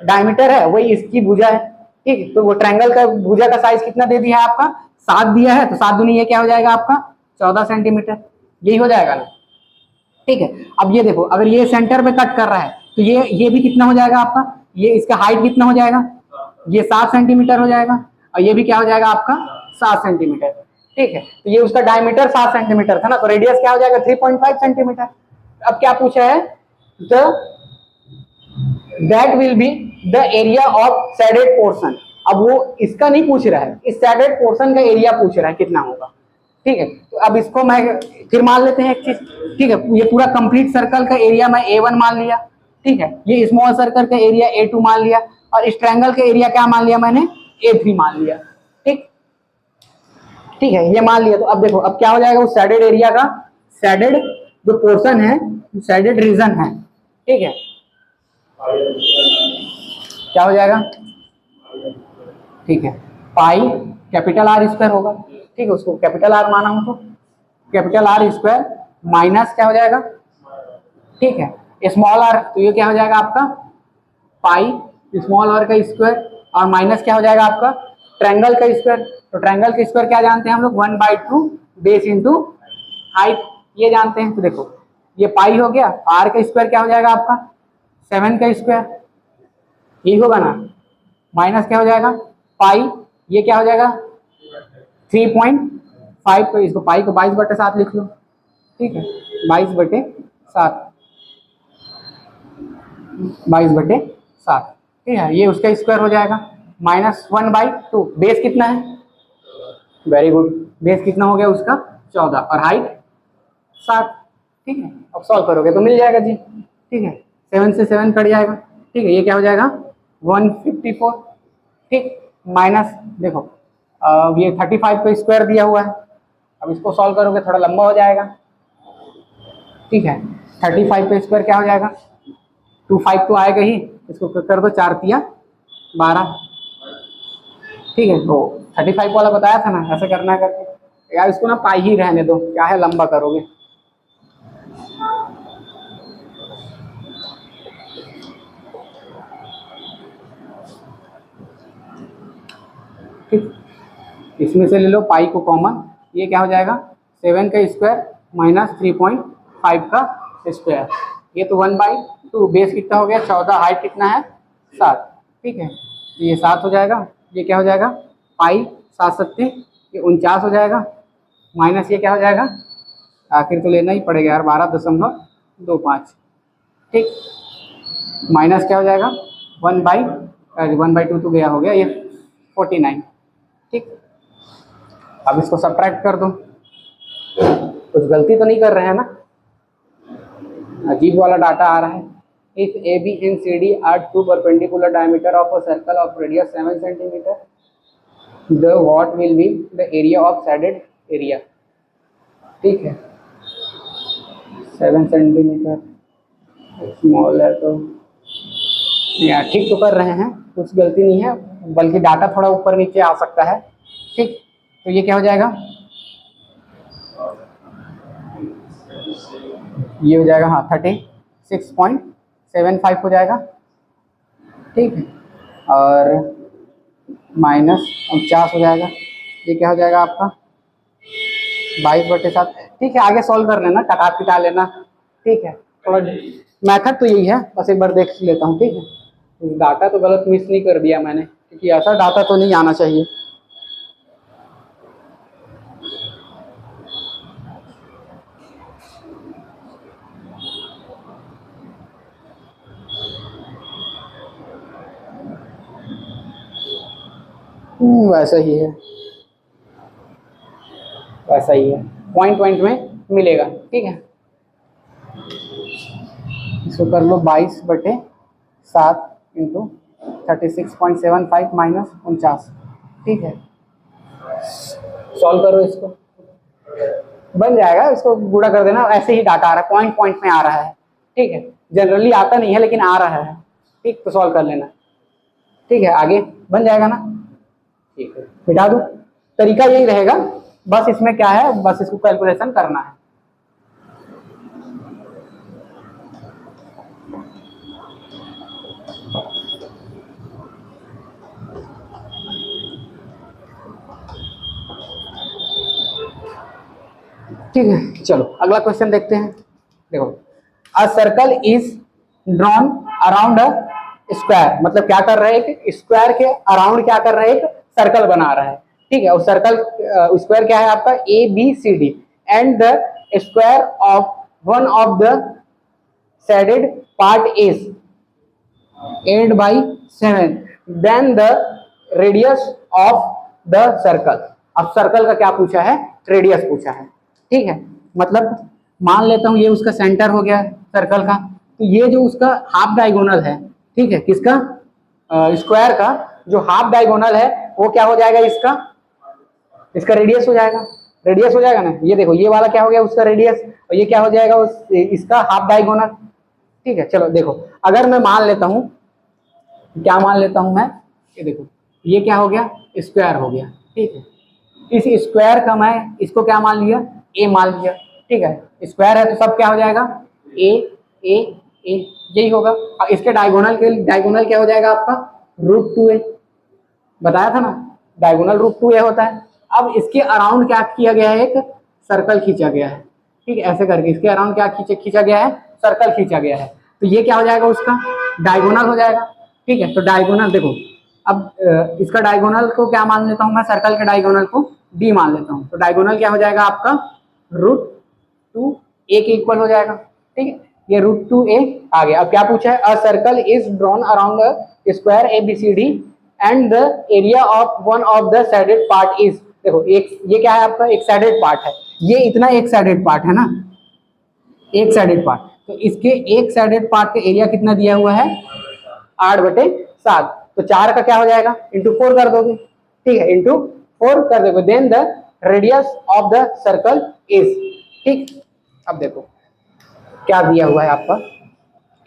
डायमीटर है, वही इसकी भुजा है। ठीक है तो वो ट्रायंगल का भुजा का साइज कितना दे दिया है आपका 7 दिया है, तो 7 दूनी ये क्या हो जाएगा आपका 14 सेंटीमीटर, यही हो जाएगा ना। ठीक है अब ये देखो अगर ये सेंटर में कट कर रहा है तो ये भी कितना हो जाएगा आपका, ये इसका हाइट कितना हो जाएगा ये 7 सेंटीमीटर हो जाएगा, और ये भी क्या हो जाएगा आपका 7 सेंटीमीटर। ठीक है, तो ये उसका डायमीटर 7 सेंटीमीटर था ना, तो रेडियस क्या हो जाएगा 3.5 सेंटीमीटर। अब क्या पूछा है, that will be the area of shaded portion. अब वो इसका नहीं पूछ रहा है, इस शेडेड पोर्शन का एरिया पूछ रहा है कितना होगा। ठीक है, तो अब इसको मैं फिर मान लेते हैं एक चीज। ठीक है, ये पूरा कंप्लीट सर्कल का एरिया मैं A1 मान लिया। ठीक है, ये स्मॉल सर्कल का एरिया A2 मान लिया, और इस ट्रायंगल का एरिया क्या मान लिया मैंने, A3 मान लिया। ठीक, ठीक है, ये मान लिया। तो अब देखो, अब क्या हो जाएगा उस शेडेड एरिया का, शेडेड जो पोर्शन है, शेडेड रीजन है। ठीक है, क्या हो जाएगा, ठीक है, पाई कैपिटल आर स्क्वायर होगा। ठीक है, उसको कैपिटल आर माना हूं तो कैपिटल आर स्क्वायर माइनस क्या हो जाएगा, ठीक है, स्मॉल आर, तो ये क्या हो जाएगा आपका पाई स्मॉल आर का स्क्वायर, और माइनस क्या हो जाएगा आपका ट्रायंगल का स्क्वायर। तो ट्रायंगल का स्क्वायर क्या जानते हैं हम लोग, 1/2 बेस इंटू हाइट, ये जानते हैं। तो देखो ये पाई हो गया, आर का स्क्वायर क्या हो जाएगा आपका 7 का स्क्वायर, ये होगा ना, माइनस क्या हो जाएगा पाई, ये क्या हो जाएगा 3.5, तो इसको पाई को 22/7 लिख लो। ठीक है, 22/7, 22/7। ठीक है, ये उसका स्क्वायर हो जाएगा, माइनस 1/2, बेस कितना है, वेरी गुड, बेस कितना हो गया उसका 14, और हाइट 7। ठीक है, अब सॉल्व करोगे तो मिल जाएगा जी। ठीक है, 7 से 7 कट जाएगा। ठीक है, ये क्या हो जाएगा 154। ठीक, माइनस देखो अब ये 35 का स्क्वायर दिया हुआ है, अब इसको सॉल्व करोगे थोड़ा लंबा हो जाएगा। ठीक है, 35 का स्क्वायर क्या हो जाएगा 25 तो आएगा ही, इसको कर दो 4 तिया 12। ठीक है, तो 35 वाला बताया था ना, ऐसे करना है करके यार, इसको ना पाई ही रहने दो, क्या है लंबा करोगे। ठीक, इसमें से ले लो पाई को कॉमन, ये क्या हो जाएगा 7 का स्क्वायर माइनस 3.5 का स्क्वायर, ये तो 1/2, बेस कितना हो गया 14, हाइट कितना है 7। ठीक है, तो ये 7 हो जाएगा, ये क्या हो जाएगा पाई 7 सत्ती ये 49 हो जाएगा, माइनस ये क्या हो जाएगा, आखिर तो लेना ही पड़ेगा यार 12.25। ठीक, माइनस क्या हो जाएगा 1/2 तो गया हो गया ये 49। ठीक, अब इसको सब्ट्रैक्ट कर दो, कुछ गलती तो नहीं कर रहे हैं ना, अजीब वाला डाटा आ रहा है। If A B and C D are two perpendicular diameter of a circle of radius 7 centimetre, the what will be the area of shaded area. ठीक है, 7 सेंटीमीटर स्मॉल है तो यार ठीक तो कर रहे हैं, कुछ गलती नहीं है, बल्कि डाटा थोड़ा ऊपर नीचे आ सकता है। ठीक, तो ये क्या हो जाएगा, ये हो जाएगा हाँ 36.75 हो जाएगा। ठीक है, और माइनस 49 हो जाएगा, ये क्या हो जाएगा आपका 22/7। ठीक है, आगे सॉल्व कर लेना, कटा पिटा लेना। ठीक है, थोड़ा मेथड तो यही है, बस एक बार देख लेता हूँ। ठीक है, डाटा तो गलत मिस नहीं कर दिया मैंने, क्योंकि ऐसा डाटा तो नहीं आना चाहिए। वैसा ही है, वैसा ही है, पॉइंट पॉइंट में मिलेगा। ठीक है, इसको कर लो 22/7 इंटू 36.75 माइनस 49। ठीक है, सॉल्व करो इसको, बन जाएगा, इसको गुणा कर देना, ऐसे ही डाटा आ रहा है, पॉइंट पॉइंट में आ रहा है। ठीक है, जनरली आता नहीं है लेकिन आ रहा है। ठीक, तो सॉल्व कर लेना। ठीक है, आगे बन जाएगा ना। ठीक है, मिटा दूँ, तरीका यही रहेगा, बस इसमें क्या है, बस इसको कैलकुलेशन करना है। ठीक है, चलो अगला क्वेश्चन देखते हैं। देखो, a circle is drawn around a square, मतलब क्या कर रहे हैं, एक स्क्वायर के अराउंड क्या कर रहे हैं, एक सर्कल बना रहा है, ठीक है। और सर्कल स्क्वायर क्या है आपका A B C D, and the square of one of the shaded part is 8/7, then the radius of the circle. अब सर्कल का क्या पूछा है, रेडियस पूछा है, ठीक है। मतलब मान लेता हूं ये उसका सेंटर हो गया सर्कल का, तो ये जो उसका हाफ डायगोनल है, ठीक है, किसका, स्क्वायर का जो हाफ डायगोनल है वो क्या हो जाएगा, इसका रेडियस हो जाएगा, रेडियस हो जाएगा ना। ये देखो ये वाला क्या हो गया उसका रेडियस, और ये क्या हो जाएगा इसका हाफ डायगोनल, ठीक है। चलो देखो, अगर मैं मान लेता हूं, क्या मान लेता हूं मैं, ये देखो ये क्या हो गया, स्क्वायर हो गया, ठीक है। इस स्क्वायर का मैं इसको क्या मान लिया, ए मान लिया, ठीक है। स्क्वायर है तो सब क्या हो जाएगा, ए ए ए, यही होगा। और इसके डायगोनल क्या हो जाएगा आपका, √2a, बताया था ना, डायगोनल √2a होता है। अब इसके अराउंड क्या किया गया है, एक सर्कल खींचा गया है, ठीक है, ऐसे करके इसके अराउंड क्या खींचा गया है, सर्कल खींचा गया है। तो ये क्या हो जाएगा, उसका डायगोनल हो जाएगा, ठीक है। तो डायगोनल देखो, अब इसका डायगोनल को क्या मान लेता हूं मैं, सर्कल के डायगोनल को डी मान लेता हूं। तो डायगोनल क्या हो जाएगा आपका, √2a के इक्वल हो जाएगा, ठीक है। ये √2a आ गया। अब क्या पूछा है, a circle is drawn around a square ABCD and the area of one of the shaded part is, देखो एक ये क्या है आपका, एक साइडेड पार्ट है, ये इतना एक साइडेड पार्ट है ना, एक साइडेड पार्ट। तो इसके एक साइडेड पार्ट का एरिया कितना दिया हुआ है, 8/7। तो 4 का क्या हो जाएगा, इंटू 4 कर दोगे, ठीक है, इंटू 4 कर दोगे, then the radius of the circle is, ठीक। अब देखो क्या दिया हुआ है आपका,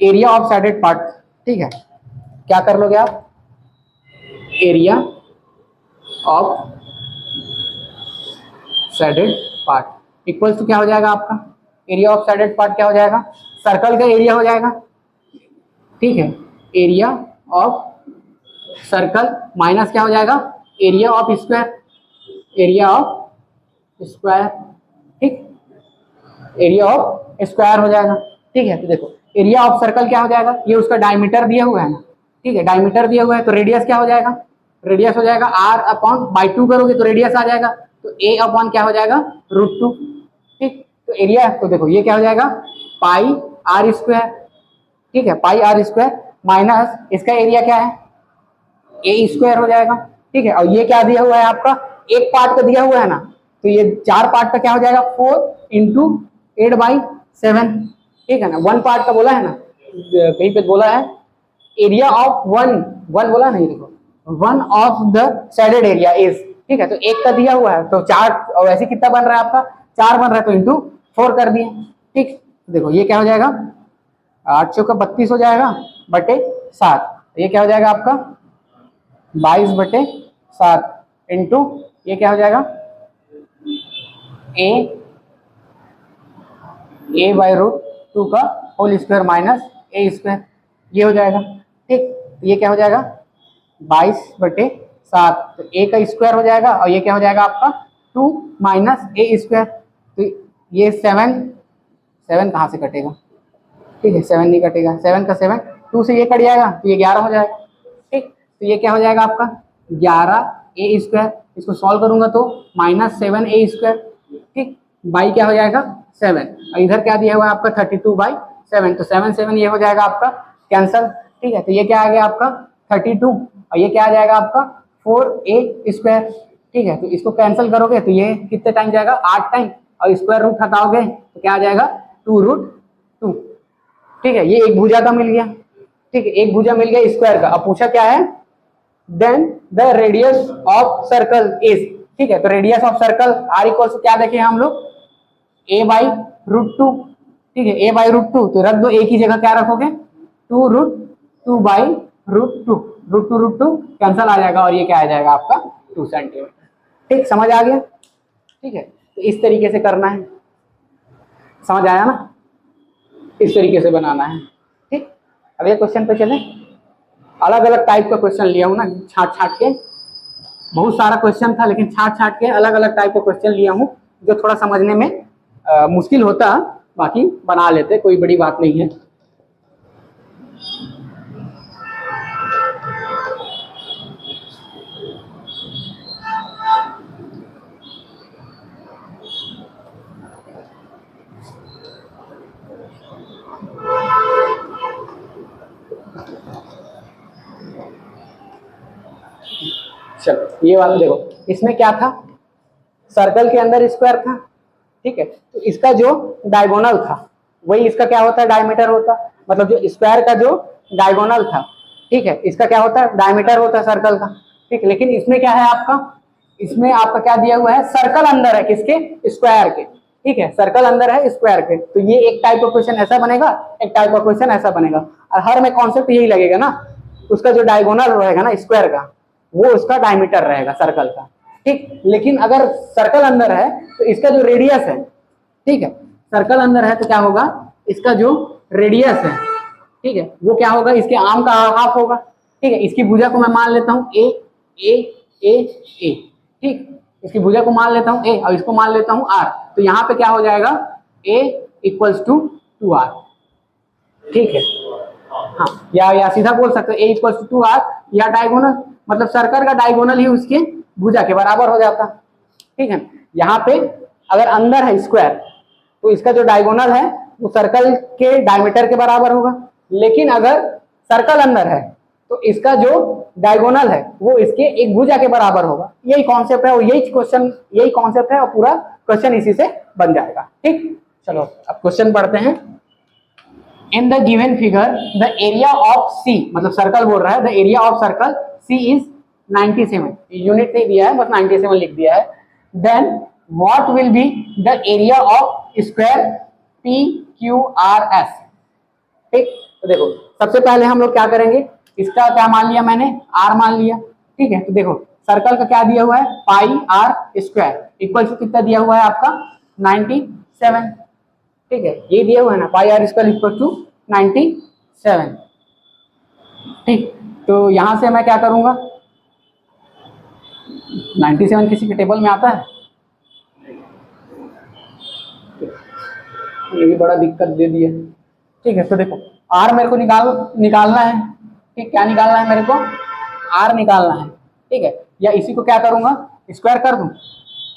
एरिया ऑफ साइडेड पार्ट, ठीक है। क्या कर लोगे आप, area of shaded part equal to क्या हो जाएगा आपका, एरिया ऑफ साइडेड पार्ट क्या हो जाएगा, सर्कल का एरिया हो जाएगा, ठीक है। एरिया ऑफ सर्कल माइनस क्या हो जाएगा, area of square, area of square, ठीक, एरिया ऑफ स्क्वायर हो जाएगा, ठीक है। तो देखो एरिया ऑफ सर्कल क्या हो जाएगा, ये उसका डायमीटर दिया हुआ है ना, ठीक है, डायमीटर दिया हुआ है। तो रेडियस क्या हो जाएगा, रेडियस हो जाएगा r/2 करोगे तो रेडियस आ जाएगा, तो a/ क्या हो जाएगा, √2, ठीक। तो एरिया, तो देखो ये क्या हो जाएगा, πr², ठीक है, πr² माइनस इसका एरिया क्या है, a² हो जाएगा, ठीक है। और ये क्या दिया हुआ है आपका, एक पार्ट का दिया हुआ है ना, तो ये 4 पार्ट का क्या हो जाएगा, 4 × 8/7, ठीक है ना। 1 पार्ट का बोला है ना, कहीं पे बोला है, एरिया ऑफ वन बोला नहीं, देखो 1 of the sided area is, ठीक है। तो एक का दिया हुआ है तो 4, और ऐसे कितना बन रहा है आपका, 4 बन रहा है, तो इंटू 4 कर दिए, ठीक। देखो ये क्या हो जाएगा, 8 चौका 32 हो जाएगा बटे 7, ये क्या हो जाएगा आपका 22/7 इंटू ये क्या हो जाएगा, a/√2 का होल स्क्वायर माइनस a², ये हो जाएगा, ठीक। ये क्या हो जाएगा 22/7, तो a का स्क्वायर हो जाएगा, और ये क्या हो जाएगा आपका 2 - a²। तो ये 7 कहाँ से कटेगा, ठीक है, 7 नहीं कटेगा, 7 का 7, 2 से ये कट जाएगा, तो ये 11 हो जाएगा, ठीक। तो ये क्या हो जाएगा आपका 11a², इसको सॉल्व करूंगा तो -7a², ठीक, बाई क्या हो जाएगा 7, और इधर क्या दिया हुआ है आपका 32/7, तो 7 ये हो जाएगा आपका कैंसल, ठीक है। तो ये क्या आ गया आपका 32, और ये क्या आ जाएगा आपका 4a², ठीक है। तो इसको कैंसिल करोगे तो ये कितने टाइम जाएगा, 8 टाइम, और स्क्वायर रूट हटाओगे तो क्या आ जाएगा 2√2, ठीक है। ये एक भुजा का मिल गया, ठीक है, एक भुजा मिल गया स्क्वायर का। अब पूछा क्या है, then the radius of circle is, ठीक है। तो radius of circle r equal to क्या देखे हम लोग, a/√2, ठीक है, a/√2, तो रख दो, एक ही जगह क्या रखोगे 2√2/√2, √2 कैंसल आ जाएगा, और ये क्या आ जाएगा आपका 2 सेंटीमीटर, ठीक, समझ आ गया, ठीक है। तो इस तरीके से करना है, समझ आया ना, इस तरीके से बनाना है, ठीक। अगले क्वेश्चन पे चलें। अलग अलग टाइप का क्वेश्चन लिया हूँ ना, छाट के, बहुत सारा क्वेश्चन था लेकिन छाट के अलग अलग टाइप का क्वेश्चन लिया हूँ, जो थोड़ा समझने में मुश्किल होता, बाकी बना लेते, कोई बड़ी बात नहीं है। चलो ये वाला देखो, इसमें क्या था, सर्कल के अंदर स्क्वायर था, ठीक है, तो इसका जो डायगोनल था वही इसका क्या होता है, डायमीटर होता, मतलब जो स्क्वायर का जो डायगोनल था, ठीक है, इसका क्या होता है, डायमीटर होता है सर्कल का, ठीक। लेकिन इसमें क्या है आपका, इसमें आपका क्या दिया हुआ है, सर्कल अंदर है किसके, स्क्वायर के, ठीक है, सर्कल अंदर है स्क्वायर के। तो ये एक टाइप ऑफ क्वेश्चन ऐसा बनेगा, एक टाइप ऑफ क्वेश्चन ऐसा बनेगा, और हर में कॉन्सेप्ट यही लगेगा ना, उसका जो डायगोनल रहेगा ना स्क्वायर का, वो उसका डायमीटर रहेगा सर्कल का, ठीक। लेकिन अगर सर्कल अंदर है तो इसका जो रेडियस है, ठीक है, सर्कल अंदर है तो क्या होगा, इसका जो रेडियस है, ठीक है, वो क्या होगा, इसके आर्म का हाफ होगा, ठीक है। इसकी भुजा को मैं मान लेता हूँ ए ए ए ए, ठीक, इसकी भुजा को मान लेता हूँ ए और इसको मान लेता हूँ आर, तो यहाँ पे क्या हो जाएगा, ए इक्वल्स टू 2r, ठीक है। हाँ, या सीधा बोल सकते हो ए इक्वल्स टू 2r, या डायगोनल, मतलब सर्कल का डायगोनल ही उसके भुजा के बराबर हो जाता, ठीक है। यहाँ पे अगर अंदर है स्क्वायर तो इसका जो डायगोनल है वो सर्कल के डायमीटर के बराबर होगा, लेकिन अगर सर्कल अंदर है तो इसका जो डायगोनल है वो इसके एक भुजा के बराबर होगा। यही कॉन्सेप्ट है और यही क्वेश्चन, यही कॉन्सेप्ट है और पूरा क्वेश्चन इसी से बन जाएगा, ठीक। चलो अब क्वेश्चन पढ़ते हैं। In the given figure the area of C, मतलब सर्कल बोल रहा है, the area of circle C is 97, unit नहीं दिया है, बस 97 लिख दिया है। Then what will be the area of square P Q R S, ठीक। तो देखो सबसे पहले हम लोग क्या करेंगे, इसका क्या मान लिया मैंने, आर मान लिया, ठीक है। तो देखो सर्कल का क्या दिया हुआ है, pi r square equal to कितना दिया हुआ है आपका, 97, ठीक है, ये दिया हुआ है ना, पाई आर स्क्वायर इक्वल टू 97, ठीक। तो यहां से मैं क्या करूंगा, 97 किसी के टेबल में आता है, ये भी बड़ा दिक्कत दे दिया, ठीक है। तो देखो आर मेरे को निकालना है, ठीक, क्या निकालना है मेरे को, आर निकालना है, ठीक है। या इसी को क्या करूंगा, स्क्वायर कर दूं,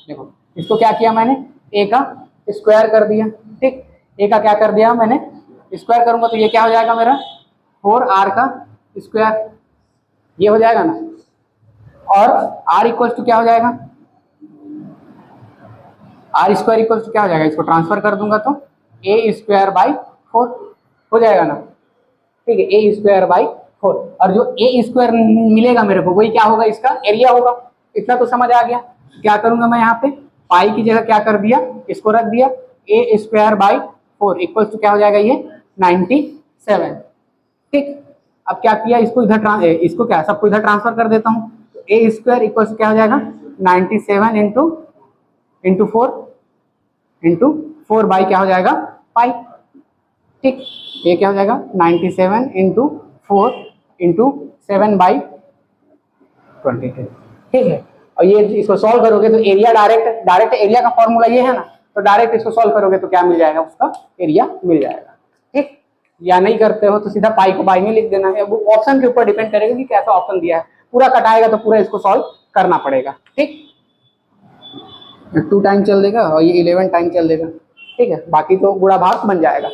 देखो इसको क्या किया मैंने, ए का स्क्वायर कर दिया, ठीक, ए का क्या कर दिया मैंने, स्क्वायर करूंगा तो ये क्या हो जाएगा मेरा, 4r का स्क्वायर, ये हो जाएगा ना, और r इक्वल टू क्या हो जाएगा, आर स्क्वायर इक्वल टू क्या हो जाएगा, इसको ट्रांसफर कर दूंगा तो ए स्क्वायर बाई 4 हो जाएगा ना, ठीक है, ए स्क्वायर बाई 4, और जो ए स्क्वायर मिलेगा मेरे को वही क्या होगा, इसका एरिया होगा। इतना तो समझ आ गया। क्या करूंगा मैं यहाँ पे, पाई की जगह क्या कर दिया, इसको रख दिया, ए स्क्वायर बाई 4 इक्वल टू क्या हो जाएगा, ये 97, ठीक। अब क्या किया, इसको इधर इसको क्या सबको इधर ट्रांसफर कर देता हूँ, तो ए स्क्वायर इक्वल टू क्या हो जाएगा, 97 इंटू 4 बाई क्या हो जाएगा, पाई, ठीक। ये क्या हो जाएगा, 97 इंटू 4 इंटू 7 बाई 22, ठीक है। और ये इसको सॉल्व करोगे तो एरिया डायरेक्ट एरिया का फॉर्मूला ये है ना, तो डायरेक्ट इसको सॉल्व करोगे तो क्या मिल जाएगा, उसका एरिया मिल जाएगा, ठीक। या नहीं करते हो तो सीधा पाई को बाई में लिख देना है, वो ऑप्शन के ऊपर डिपेंड करेगा कि कैसा ऑप्शन दिया है, पूरा कटाएगा तो पूरा इसको सॉल्व करना पड़ेगा, ठीक। 2 टाइम चल देगा और ये 11 टाइम चल देगा, ठीक है, बाकी तो गुणा भाग बन जाएगा,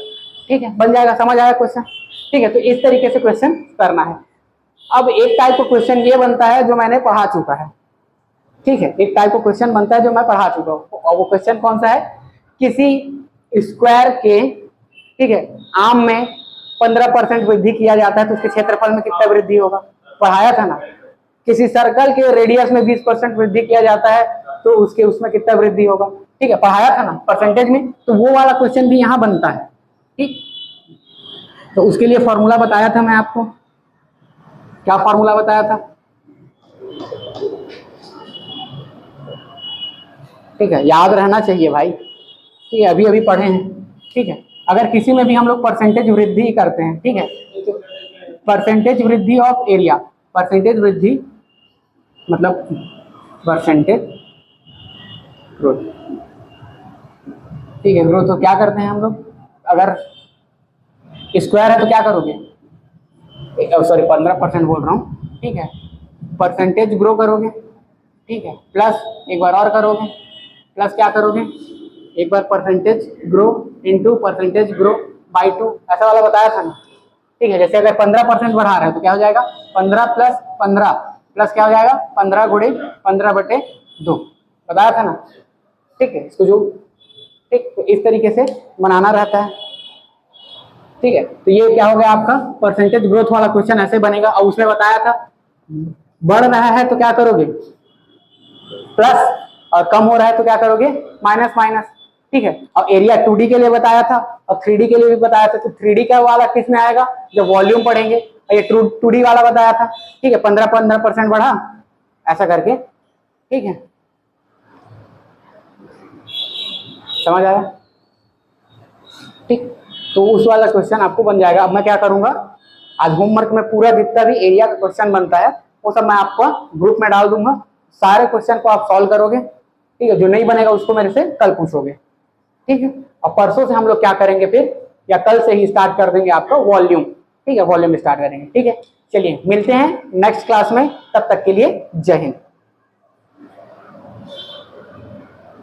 ठीक है, बन जाएगा, समझ आया क्वेश्चन, ठीक है। तो इस तरीके से क्वेश्चन करना है। अब एक टाइप का क्वेश्चन ये बनता है जो मैंने पढ़ा चुका है, ठीक है, एक टाइप का क्वेश्चन बनता है जो मैं पढ़ा चुका हूँ, और वो क्वेश्चन कौन सा है, किसी स्क्वायर के, ठीक है, आर्म में 15% वृद्धि किया जाता है तो उसके क्षेत्रफल में कितना वृद्धि होगा, पढ़ाया था ना। किसी सर्कल के रेडियस में 20% वृद्धि किया जाता है तो उसमें कितना वृद्धि होगा, ठीक है, पढ़ाया था ना परसेंटेज में। तो वो वाला क्वेश्चन भी यहाँ बनता है, ठीक। तो उसके लिए फॉर्मूला बताया था मैं आपको, क्या फॉर्मूला बताया था, ठीक है, याद रहना चाहिए भाई, ठीक है, अभी पढ़े हैं, ठीक है। अगर किसी में भी हम लोग परसेंटेज वृद्धि करते हैं, ठीक है, तो परसेंटेज वृद्धि ऑफ एरिया, परसेंटेज वृद्धि मतलब परसेंटेज ग्रोथ, ठीक है, ग्रोथ। तो क्या करते हैं हम लोग, अगर स्क्वायर है तो क्या करोगे, सॉरी 15% बोल रहा हूँ, ठीक है, परसेंटेज ग्रो करोगे, ठीक है, प्लस एक बार और करोगे, प्लस क्या करोगे, एक बार percentage grow into percentage grow by 2, ऐसा वाला बताया था ना, ठीक है। जैसे अगर 15% बढ़ा रहे हैं तो क्या हो जाएगा, 15 + 15 प्लस क्या हो जाएगा 15 गुणे 15/2 बताया था ना। ठीक है, इसको जो ठीक तो इस तरीके से बनाना रहता है। ठीक है, तो ये क्या हो गया आपका परसेंटेज ग्रोथ वाला क्वेश्चन ऐसे बनेगा। और उसमें बताया था बढ़ रहा है तो क्या करोगे प्लस, और कम हो रहा है तो क्या करोगे माइनस माइनस। ठीक है, और एरिया 2D के लिए बताया था और 3D के लिए भी बताया था। तो 3D का वाला किस में आएगा जब वॉल्यूम पढ़ेंगे, और ये 2D वाला बताया था। ठीक है, 15% बढ़ा ऐसा करके। ठीक है, समझ आया। ठीक, तो उस वाला क्वेश्चन आपको बन जाएगा। अब मैं क्या करूंगा, आज होमवर्क में पूरा जितना भी एरिया का क्वेश्चन बनता है वो सब मैं आपको ग्रुप में डाल दूंगा। सारे क्वेश्चन को आप सॉल्व करोगे। ठीक है, जो नहीं बनेगा उसको मेरे से कल पूछोगे। ठीक है, और परसों से हम लोग क्या करेंगे फिर, या कल से ही स्टार्ट कर देंगे आपका वॉल्यूम। ठीक है, वॉल्यूम स्टार्ट करेंगे। ठीक है, चलिए मिलते हैं नेक्स्ट क्लास में, तब तक के लिए जय हिंद।